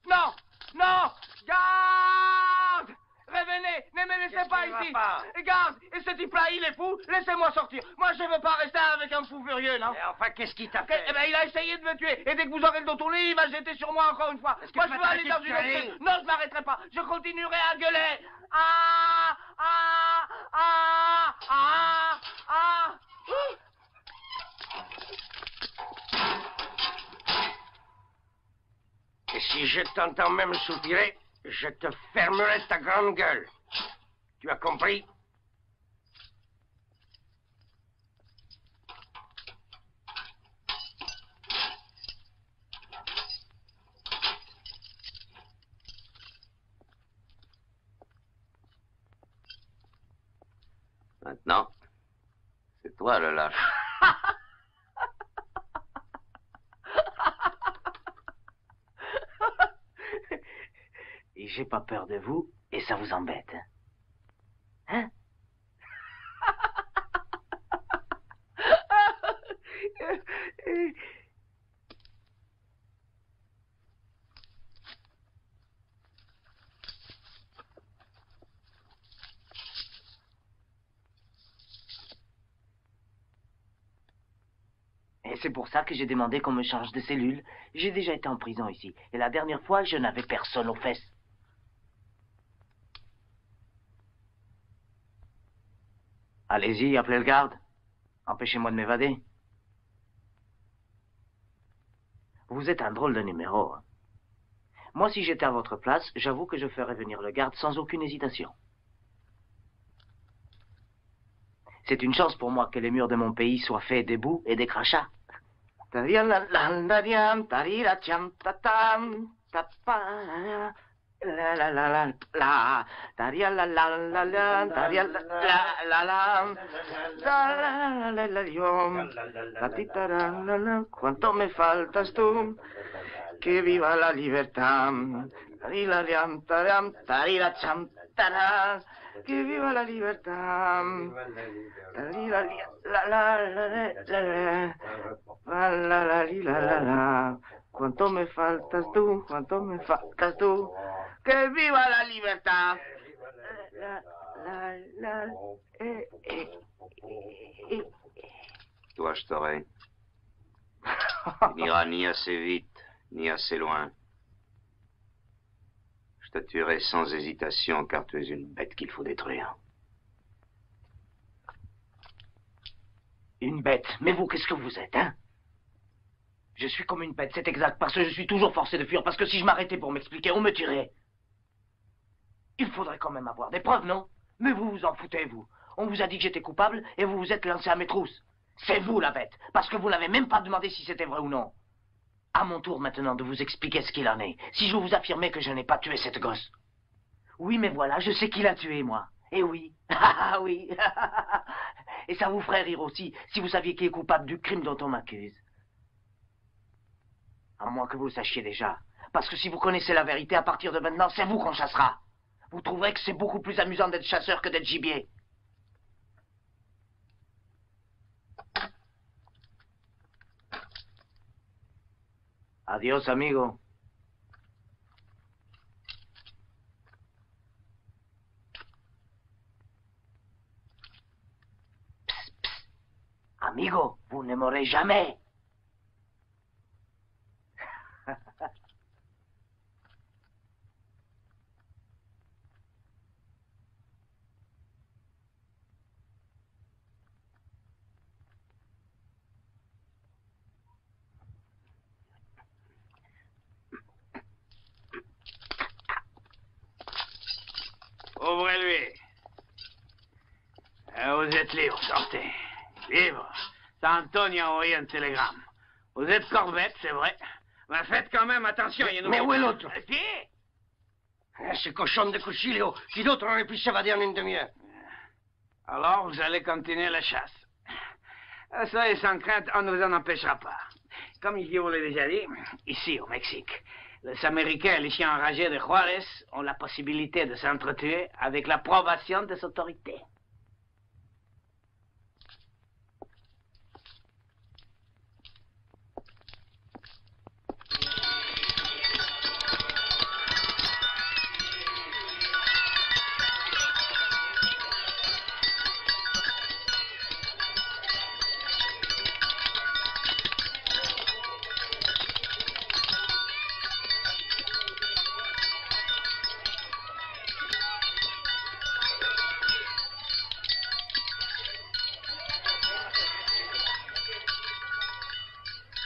Non! Non! Garde! Revenez! Ne me laissez pas ici! Garde! Et ce type-là, il est fou! Laissez-moi sortir! Moi, je ne veux pas rester avec un fou furieux, non? Et enfin, qu'est-ce qu'il t'a fait? Eh ben, il a essayé de me tuer! Et dès que vous aurez le dos tourné, il va se jeter sur moi encore une fois! Moi, je veux aller dans une autre... Non, je m'arrêterai pas! Je continuerai à gueuler! Ah! Ah! Ah! Ah! Ah! Et si je t'entends même soupirer, je te fermerai ta grande gueule. Tu as compris? Maintenant, c'est toi le lâche. Et j'ai pas peur de vous, et ça vous embête. Hein? Et c'est pour ça que j'ai demandé qu'on me change de cellule. J'ai déjà été en prison ici, et la dernière fois, je n'avais personne aux fesses. Allez-y, appelez le garde. Empêchez-moi de m'évader. Vous êtes un drôle de numéro. Hein. Moi, si j'étais à votre place, j'avoue que je ferais venir le garde sans aucune hésitation. C'est une chance pour moi que les murs de mon pays soient faits d'éboues et des crachats. La la la la la, daria la la la la, daria la la la la, la la yo, la titara la la, quanto me faltas tú, que viva la libertad, tarila liam taram, tarila cham taram, que viva la libertad, tarila la la la la la la la la. Cuánto me faltas tú, cuánto me faltas tú. Que viva la libertad. Toi, je t'aurai. Tu n'iras ni assez vite, ni assez loin. Je te tuerai sans hésitation, car tu es une bête qu'il faut détruire. Une bête? Mais vous, qu'est-ce que vous êtes, hein? Je suis comme une bête, c'est exact, parce que je suis toujours forcé de fuir, parce que si je m'arrêtais pour m'expliquer, on me tuerait. Il faudrait quand même avoir des preuves, non? Mais vous vous en foutez, vous. On vous a dit que j'étais coupable, et vous vous êtes lancé à mes trousses. C'est vous, la bête, parce que vous n'avez même pas demandé si c'était vrai ou non. À mon tour maintenant de vous expliquer ce qu'il en est, si je vous affirmais que je n'ai pas tué cette gosse. Oui, mais voilà, je sais qui l'a tué, moi. Et oui, ah oui. Et ça vous ferait rire aussi, si vous saviez qui est coupable du crime dont on m'accuse. À moins que vous le sachiez déjà. Parce que si vous connaissez la vérité, à partir de maintenant, c'est vous qu'on chassera. Vous trouverez que c'est beaucoup plus amusant d'être chasseur que d'être gibier. Adios, amigo. Amigo, vous ne mourrez jamais. Ouvrez-lui. Vous êtes libre, sortez. Libre. Antonio a envoyé un télégramme. Vous êtes Corbett, c'est vrai. Mais faites quand même attention, il y a une... Mais où est l'autre? Qui? Ce cochon de Cuchillo. Qui d'autre aurait pu s'évader en une demi-heure? Alors, vous allez continuer la chasse. Soyez sans crainte, on ne vous en empêchera pas. Comme je vous l'ai déjà dit, ici au Mexique, les Américains et les chiens enragés de Juarez ont la possibilité de s'entretuer avec l'approbation des autorités.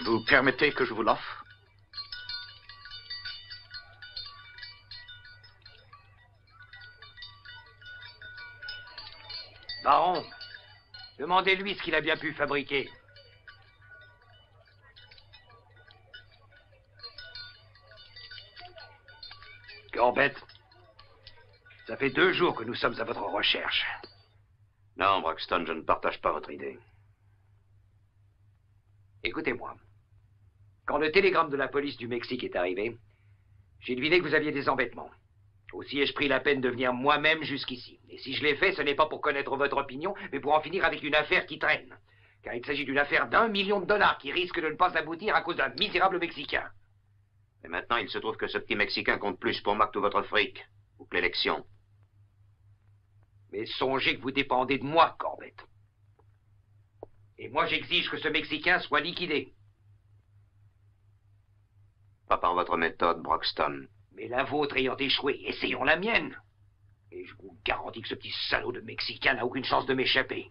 Vous permettez que je vous l'offre? Baron, demandez-lui ce qu'il a bien pu fabriquer. Corbett, ça fait 2 jours que nous sommes à votre recherche. Non, Broxton, je ne partage pas votre idée. Écoutez-moi. Quand le télégramme de la police du Mexique est arrivé, j'ai deviné que vous aviez des embêtements. Aussi ai-je pris la peine de venir moi-même jusqu'ici. Et si je l'ai fait, ce n'est pas pour connaître votre opinion, mais pour en finir avec une affaire qui traîne. Car il s'agit d'une affaire d'1 million de dollars qui risque de ne pas aboutir à cause d'un misérable Mexicain. Et maintenant, il se trouve que ce petit Mexicain compte plus pour moi que tout votre fric, ou que l'élection. Mais songez que vous dépendez de moi, Corbett. Et moi, j'exige que ce Mexicain soit liquidé. Pas par votre méthode, Broxton. Mais la vôtre ayant échoué, essayons la mienne. Et je vous garantis que ce petit salaud de Mexicain n'a aucune chance de m'échapper.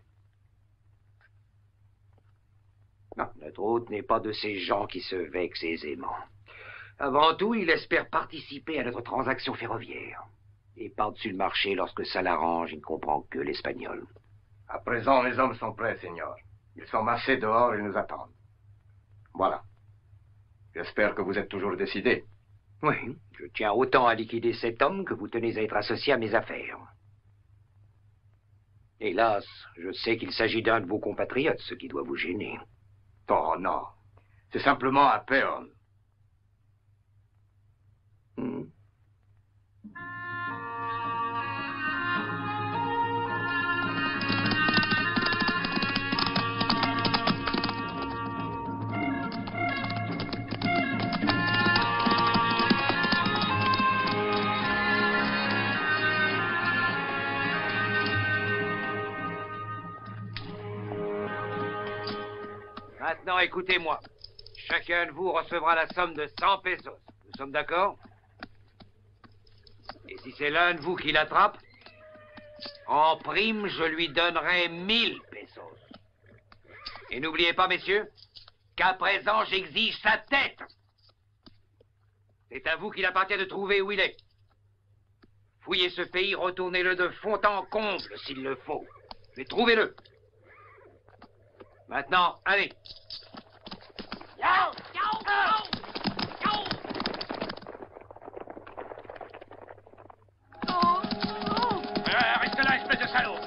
Non, notre hôte n'est pas de ces gens qui se vexent aisément. Avant tout, il espère participer à notre transaction ferroviaire. Et par-dessus le marché, lorsque ça l'arrange, il ne comprend que l'espagnol. À présent, les hommes sont prêts, Seigneur. Ils sont massés dehors et nous attendent. Voilà. J'espère que vous êtes toujours décidé. Oui, je tiens autant à liquider cet homme que vous tenez à être associé à mes affaires. Hélas, je sais qu'il s'agit d'un de vos compatriotes, ce qui doit vous gêner. Oh non, c'est simplement un peon. Maintenant, écoutez-moi. Chacun de vous recevra la somme de 100 pesos. Nous sommes d'accord? Et si c'est l'un de vous qui l'attrape, en prime, je lui donnerai 1000 pesos. Et n'oubliez pas, messieurs, qu'à présent, j'exige sa tête. C'est à vous qu'il appartient de trouver où il est. Fouillez ce pays, retournez-le de fond en comble, s'il le faut. Mais trouvez-le. Maintenant, allez. Reste là, espèce de salaud.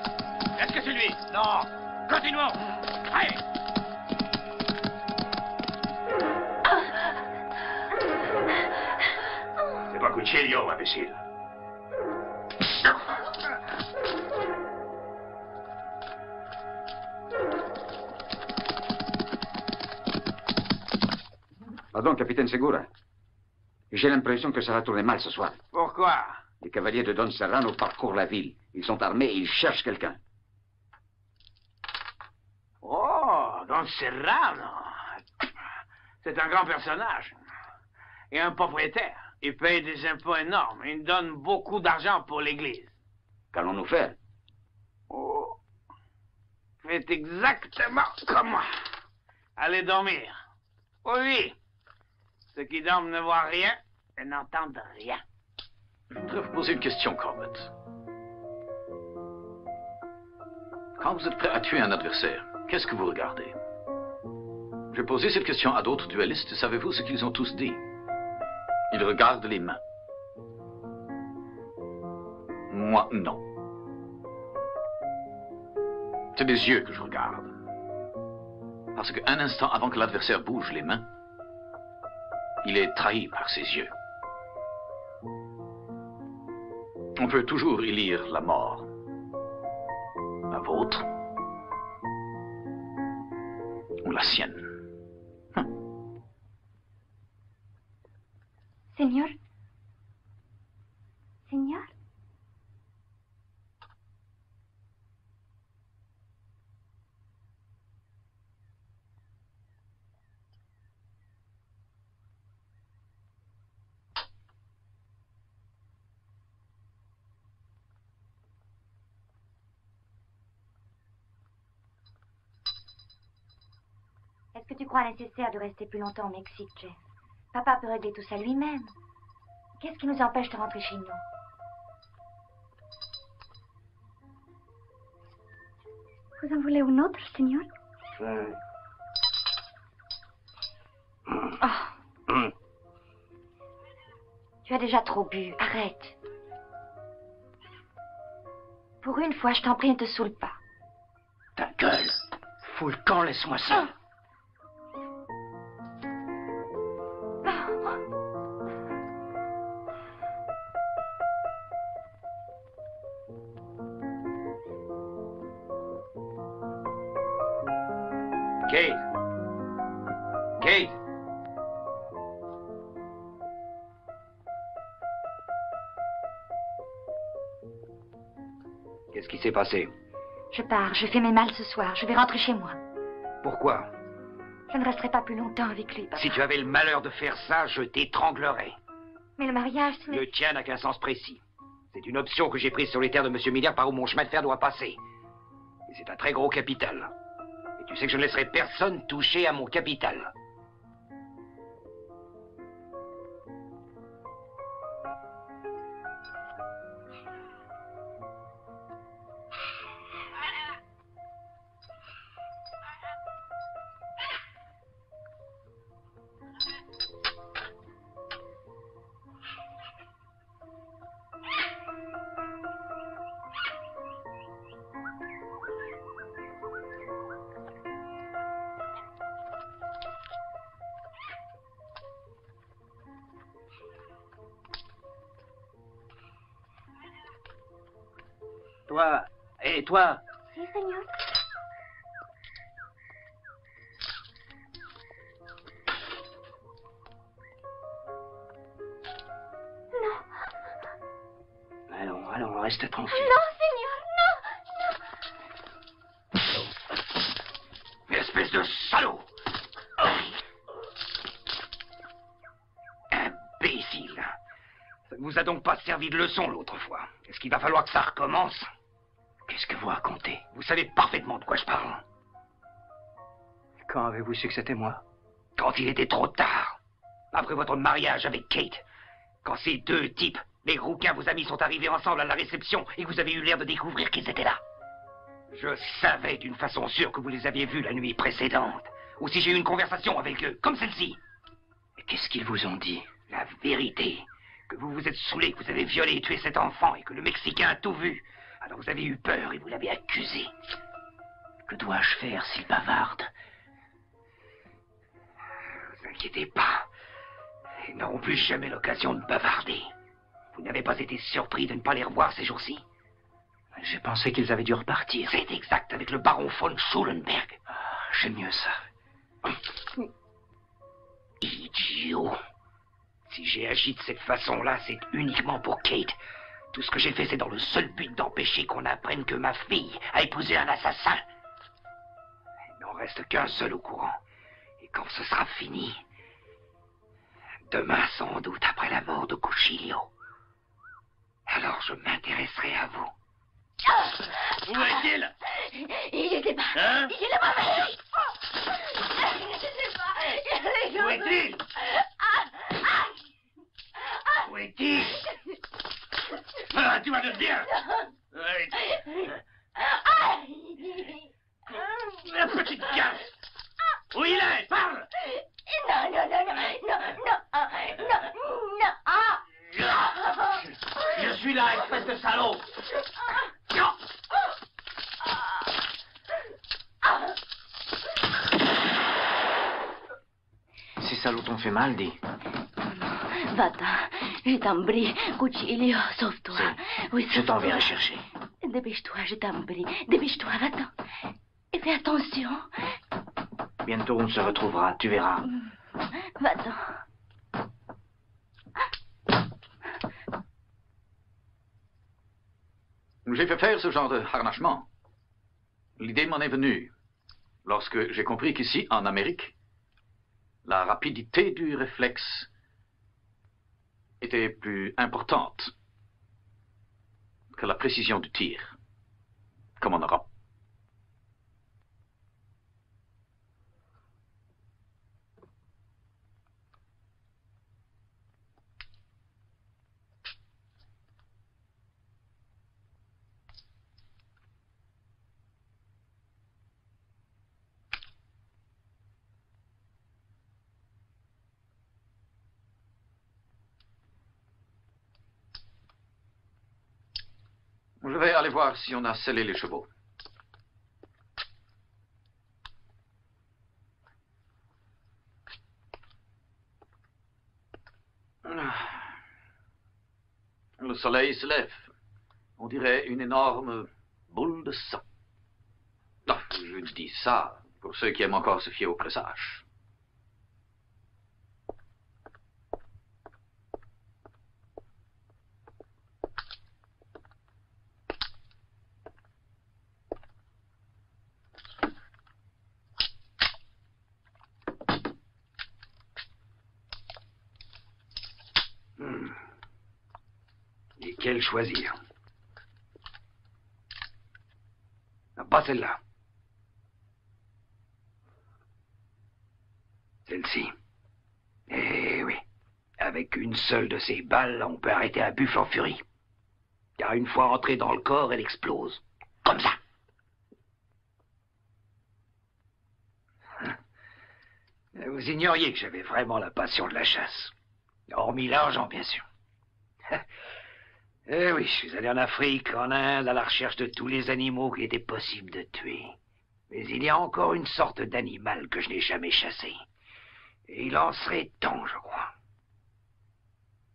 Est-ce que c'est lui? Non. Continuons. Allez. C'est pas Cuchillo, imbécile. Pardon, capitaine Segura. J'ai l'impression que ça va tourner mal ce soir. Pourquoi? Les cavaliers de Don Serrano parcourent la ville. Ils sont armés et ils cherchent quelqu'un. Oh, Don Serrano. C'est un grand personnage. Et un propriétaire. Il paye des impôts énormes. Il donne beaucoup d'argent pour l'église. Qu'allons-nous faire? Oh. Faites exactement comme moi. Allez dormir. Oui. Ceux qui dorment ne voient rien et n'entendent rien. Je voudrais vous poser une question, Corbett. Quand vous êtes prêt à tuer un adversaire, qu'est-ce que vous regardez? J'ai posé cette question à d'autres duellistes et savez-vous ce qu'ils ont tous dit? Ils regardent les mains. Moi, non. C'est des yeux que je regarde. Parce qu'un instant avant que l'adversaire bouge les mains, il est trahi par ses yeux. On peut toujours y lire la mort. La vôtre ou la sienne. Seigneur? Seigneur? Est-ce que tu crois nécessaire de rester plus longtemps au Mexique, Jeff? Papa peut régler tout ça lui-même. Qu'est-ce qui nous empêche de rentrer chez nous? Vous en voulez une autre, Seigneur? Oh. Tu as déjà trop bu. Arrête. Pour une fois, je t'en prie, ne te saoule pas. Ta gueule. Fous le camp, laisse-moi ça. Kate. Kate. Qu'est-ce qui s'est passé? Je pars, je fais mes malles ce soir. Je vais rentrer chez moi. Pourquoi? Je ne resterai pas plus longtemps avec lui, papa. Si tu avais le malheur de faire ça, je t'étranglerais. Mais le mariage, ce n'est... Le tien n'a qu'un sens précis. C'est une option que j'ai prise sur les terres de M. Miller par où mon chemin de fer doit passer. Et c'est un très gros capital. Et tu sais que je ne laisserai personne toucher à mon capital. Toi, et toi? Si, Seigneur. Non. Allons, reste tranquille. Non, Seigneur, non. Espèce de salaud! Imbécile! Ça ne vous a donc pas servi de leçon l'autre fois. Est-ce qu'il va falloir que ça recommence? Qu'est-ce que vous racontez? Vous savez parfaitement de quoi je parle. Quand avez-vous su que c'était moi? Quand il était trop tard. Après votre mariage avec Kate. Quand ces deux types, les rouquins, vos amis, sont arrivés ensemble à la réception et que vous avez eu l'air de découvrir qu'ils étaient là. Je savais d'une façon sûre que vous les aviez vus la nuit précédente. Ou si j'ai eu une conversation avec eux, comme celle-ci. Et qu'est-ce qu'ils vous ont dit? La vérité. Que vous vous êtes saoulé, que vous avez violé et tué cet enfant et que le Mexicain a tout vu. Alors vous avez eu peur et vous l'avez accusé. Que dois-je faire s'il bavarde? Ne vous inquiétez pas. Ils n'auront plus jamais l'occasion de bavarder. Vous n'avez pas été surpris de ne pas les revoir ces jours-ci? J'ai pensé qu'ils avaient dû repartir. C'est exact, avec le baron von Schulenberg. J'aime mieux ça. Idiot. Si j'ai agi de cette façon-là, c'est uniquement pour Kate. Tout ce que j'ai fait, c'est dans le seul but d'empêcher qu'on apprenne que ma fille a épousé un assassin. Elle reste qu'un seul au courant. Et quand ce sera fini, demain sans doute après la mort de Cuchillo, alors je m'intéresserai à vous. Où est-il? Il était pas. Hein? Il est pas. Je sais pas. Où est-il? Où est-il? Ah, tu vas le dire. La petite gasse. Où il est? Parle. Non. Je suis là, espèce de salaud. Ces salauds t'ont fait mal, dis. Va-t'en, je t'en prie. Cuchillo, sauve-toi. Oui, Je t'enverrai chercher. Dépêche-toi, je t'en prie. Dépêche-toi, va-t'en. Et fais attention. Bientôt on se retrouvera, tu verras. Va-t'en. J'ai fait faire ce genre de harnachement. L'idée m'en est venue lorsque j'ai compris qu'ici, en Amérique, la rapidité du réflexe était plus importante que la précision du tir, comme en Europe. Je vais aller voir si on a scellé les chevaux. Le soleil se lève. On dirait une énorme boule de sang. Non, je dis ça pour ceux qui aiment encore se fier au présage. Lesquels choisir? Non, pas celle-là. Celle-ci. Eh oui. Avec une seule de ces balles, on peut arrêter un buffle en furie. Car une fois entrée dans le corps, elle explose. Comme ça. Vous ignoriez que j'avais vraiment la passion de la chasse. Hormis l'argent, bien sûr. Eh oui, je suis allé en Afrique, en Inde, à la recherche de tous les animaux qu'il était possible de tuer. Mais il y a encore une sorte d'animal que je n'ai jamais chassé. Et il en serait temps, je crois.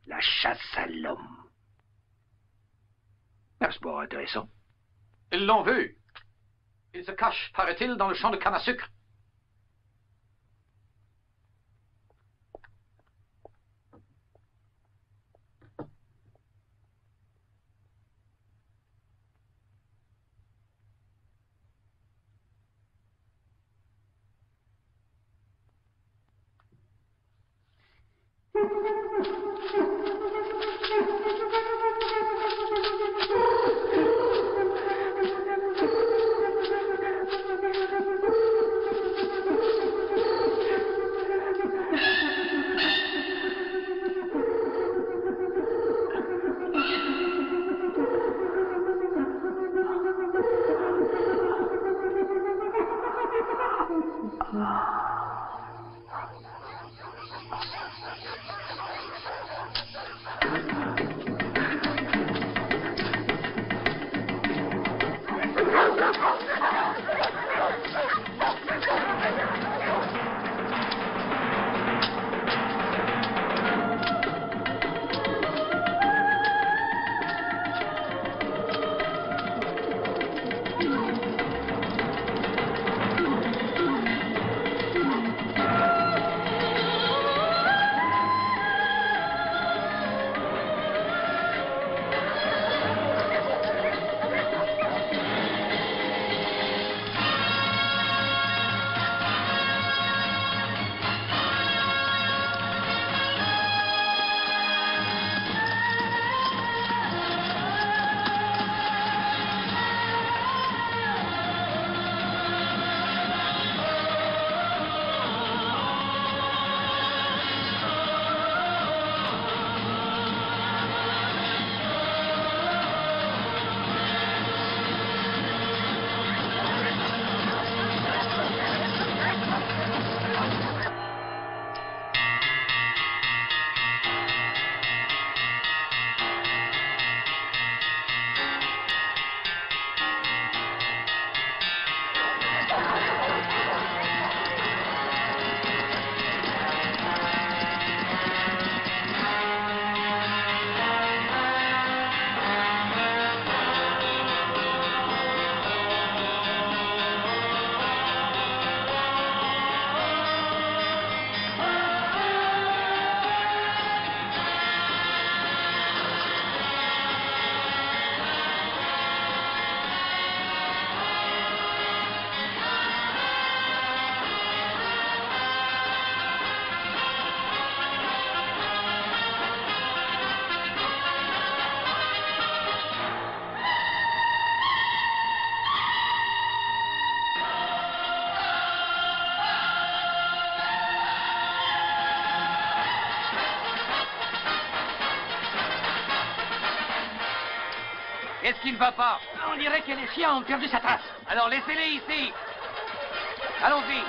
La chasse à l'homme. Un sport intéressant. Ils l'ont vu. Ils se cachent, paraît-il, dans le champ de canne à sucre. Qu'est-ce qui ne va pas? On dirait que les chiens ont perdu sa trace. Alors laissez-les ici. Allons-y.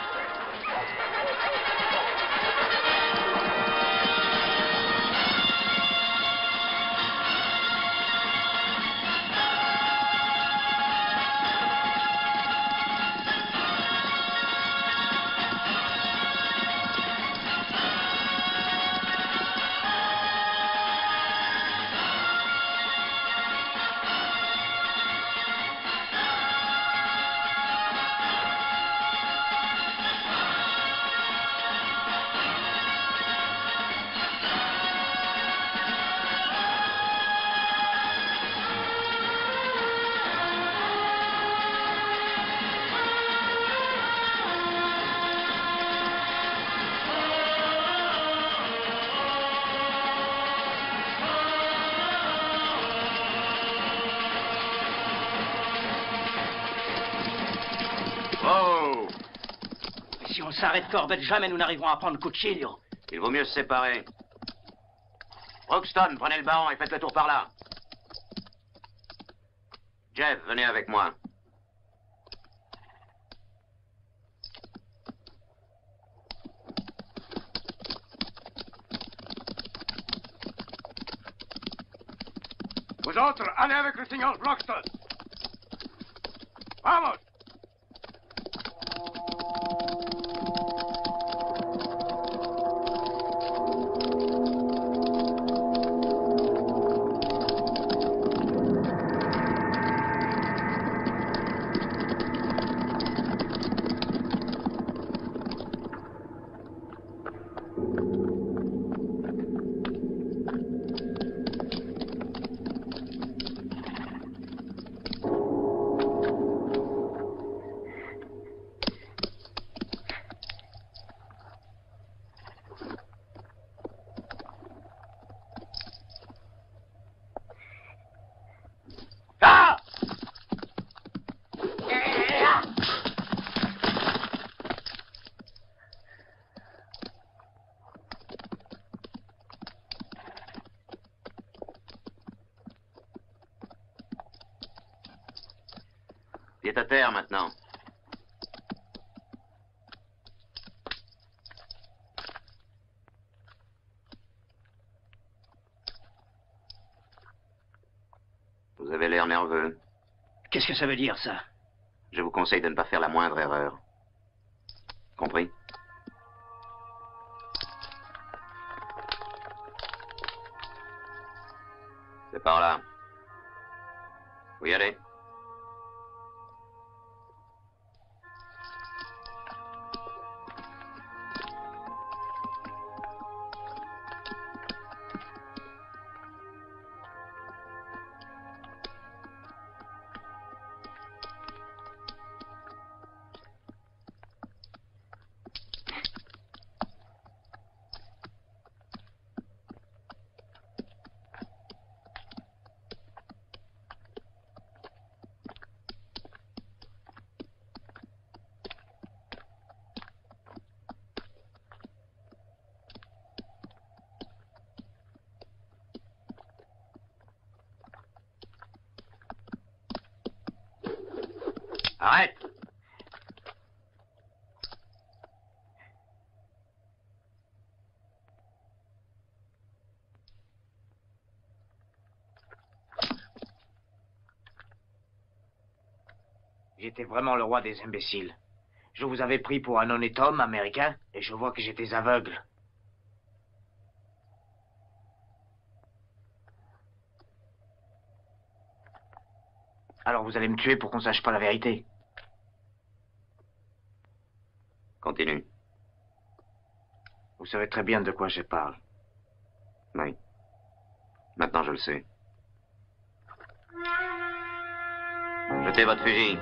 Oh! Si on s'arrête, Corbett, jamais nous n'arriverons à prendre Cuchillo. Il vaut mieux se séparer. Roxton, prenez le baron et faites le tour par là. Jeff, venez avec moi. Vous autres, allez avec le signal Roxton. Vamos! Pied à terre maintenant. Vous avez l'air nerveux. Qu'est-ce que ça veut dire, ça? Je vous conseille de ne pas faire la moindre erreur. Compris? C'est par là. Vous y allez? Arrête! J'étais vraiment le roi des imbéciles. Je vous avais pris pour un honnête homme américain, et je vois que j'étais aveugle. Alors vous allez me tuer pour qu'on sache pas la vérité. Continue. Vous savez très bien de quoi je parle. Oui. Maintenant, je le sais. Jetez votre fusil.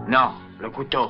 Non, le couteau.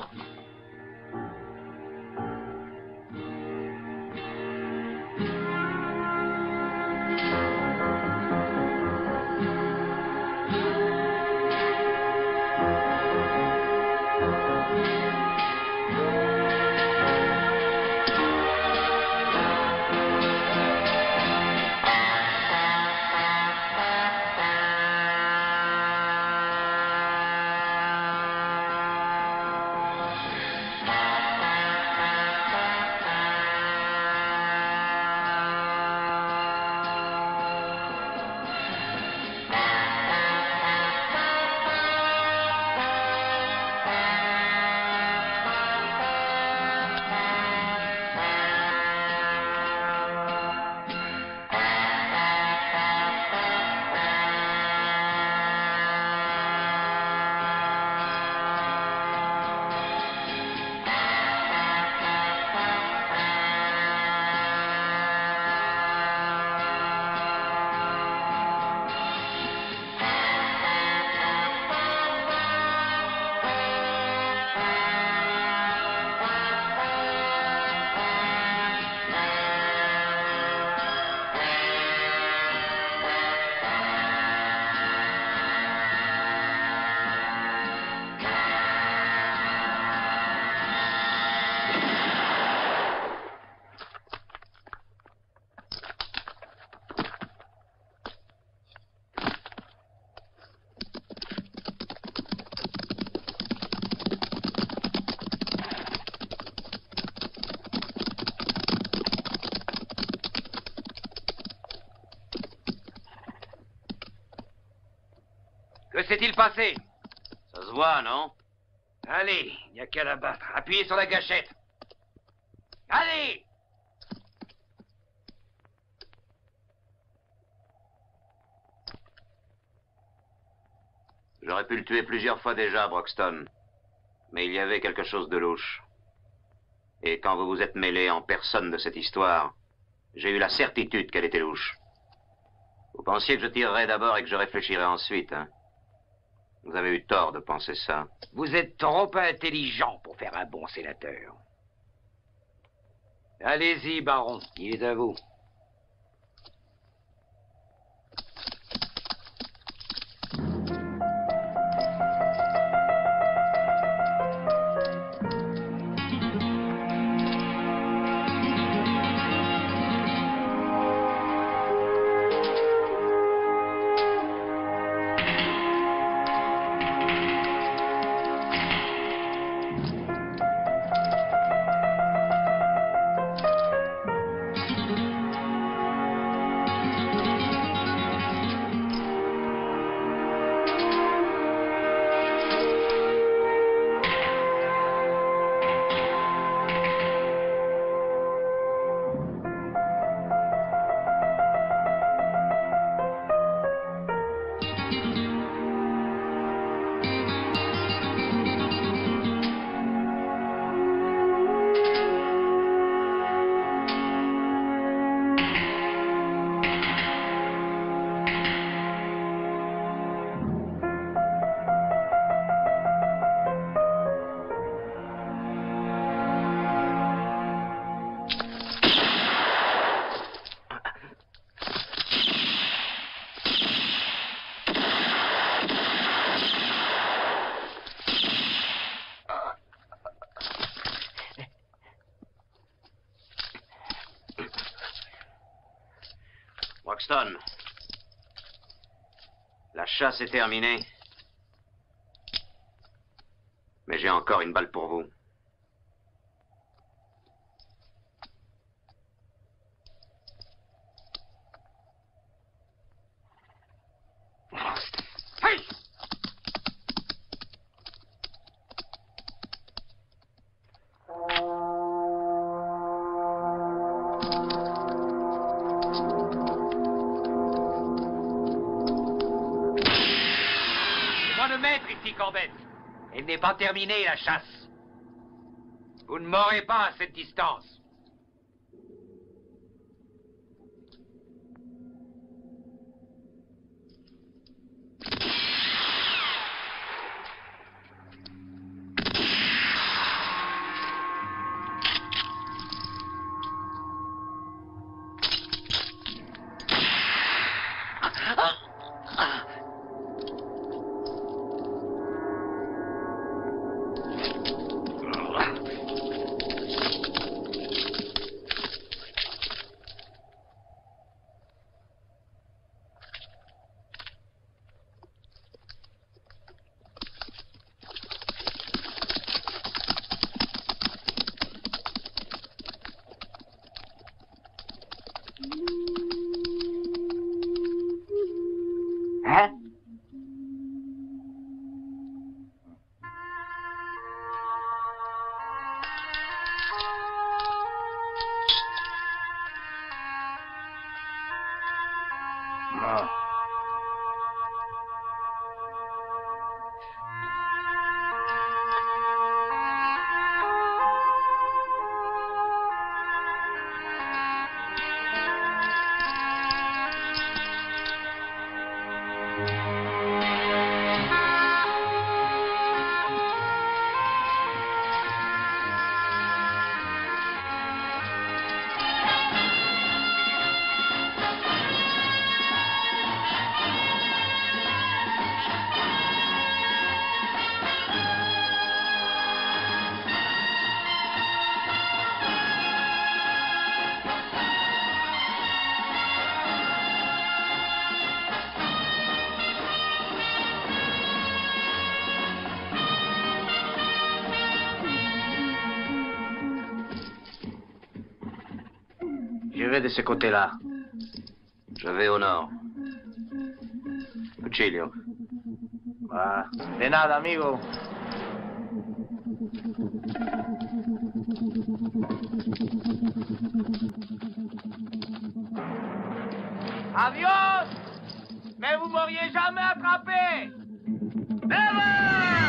Que s'est-il passé? Ça se voit, non? Allez, il n'y a qu'à la battre. Appuyez sur la gâchette. Allez! J'aurais pu le tuer plusieurs fois déjà, Broxton. Mais il y avait quelque chose de louche. Et quand vous vous êtes mêlé en personne de cette histoire, j'ai eu la certitude qu'elle était louche. Vous pensiez que je tirerais d'abord et que je réfléchirais ensuite, hein? Vous avez eu tort de penser ça. Vous êtes trop intelligent pour faire un bon sénateur. Allez-y, baron, il est à vous. Broxton, la chasse est terminée. Mais j'ai encore une balle pour vous. Elle n'est pas terminée, la chasse. Vous ne m'aurez pas à cette distance. Je vais de ce côté-là. Je vais au nord. Cuchillo. Ah, de nada, amigo. Adios! Mais vous m'auriez jamais attrapé! Never!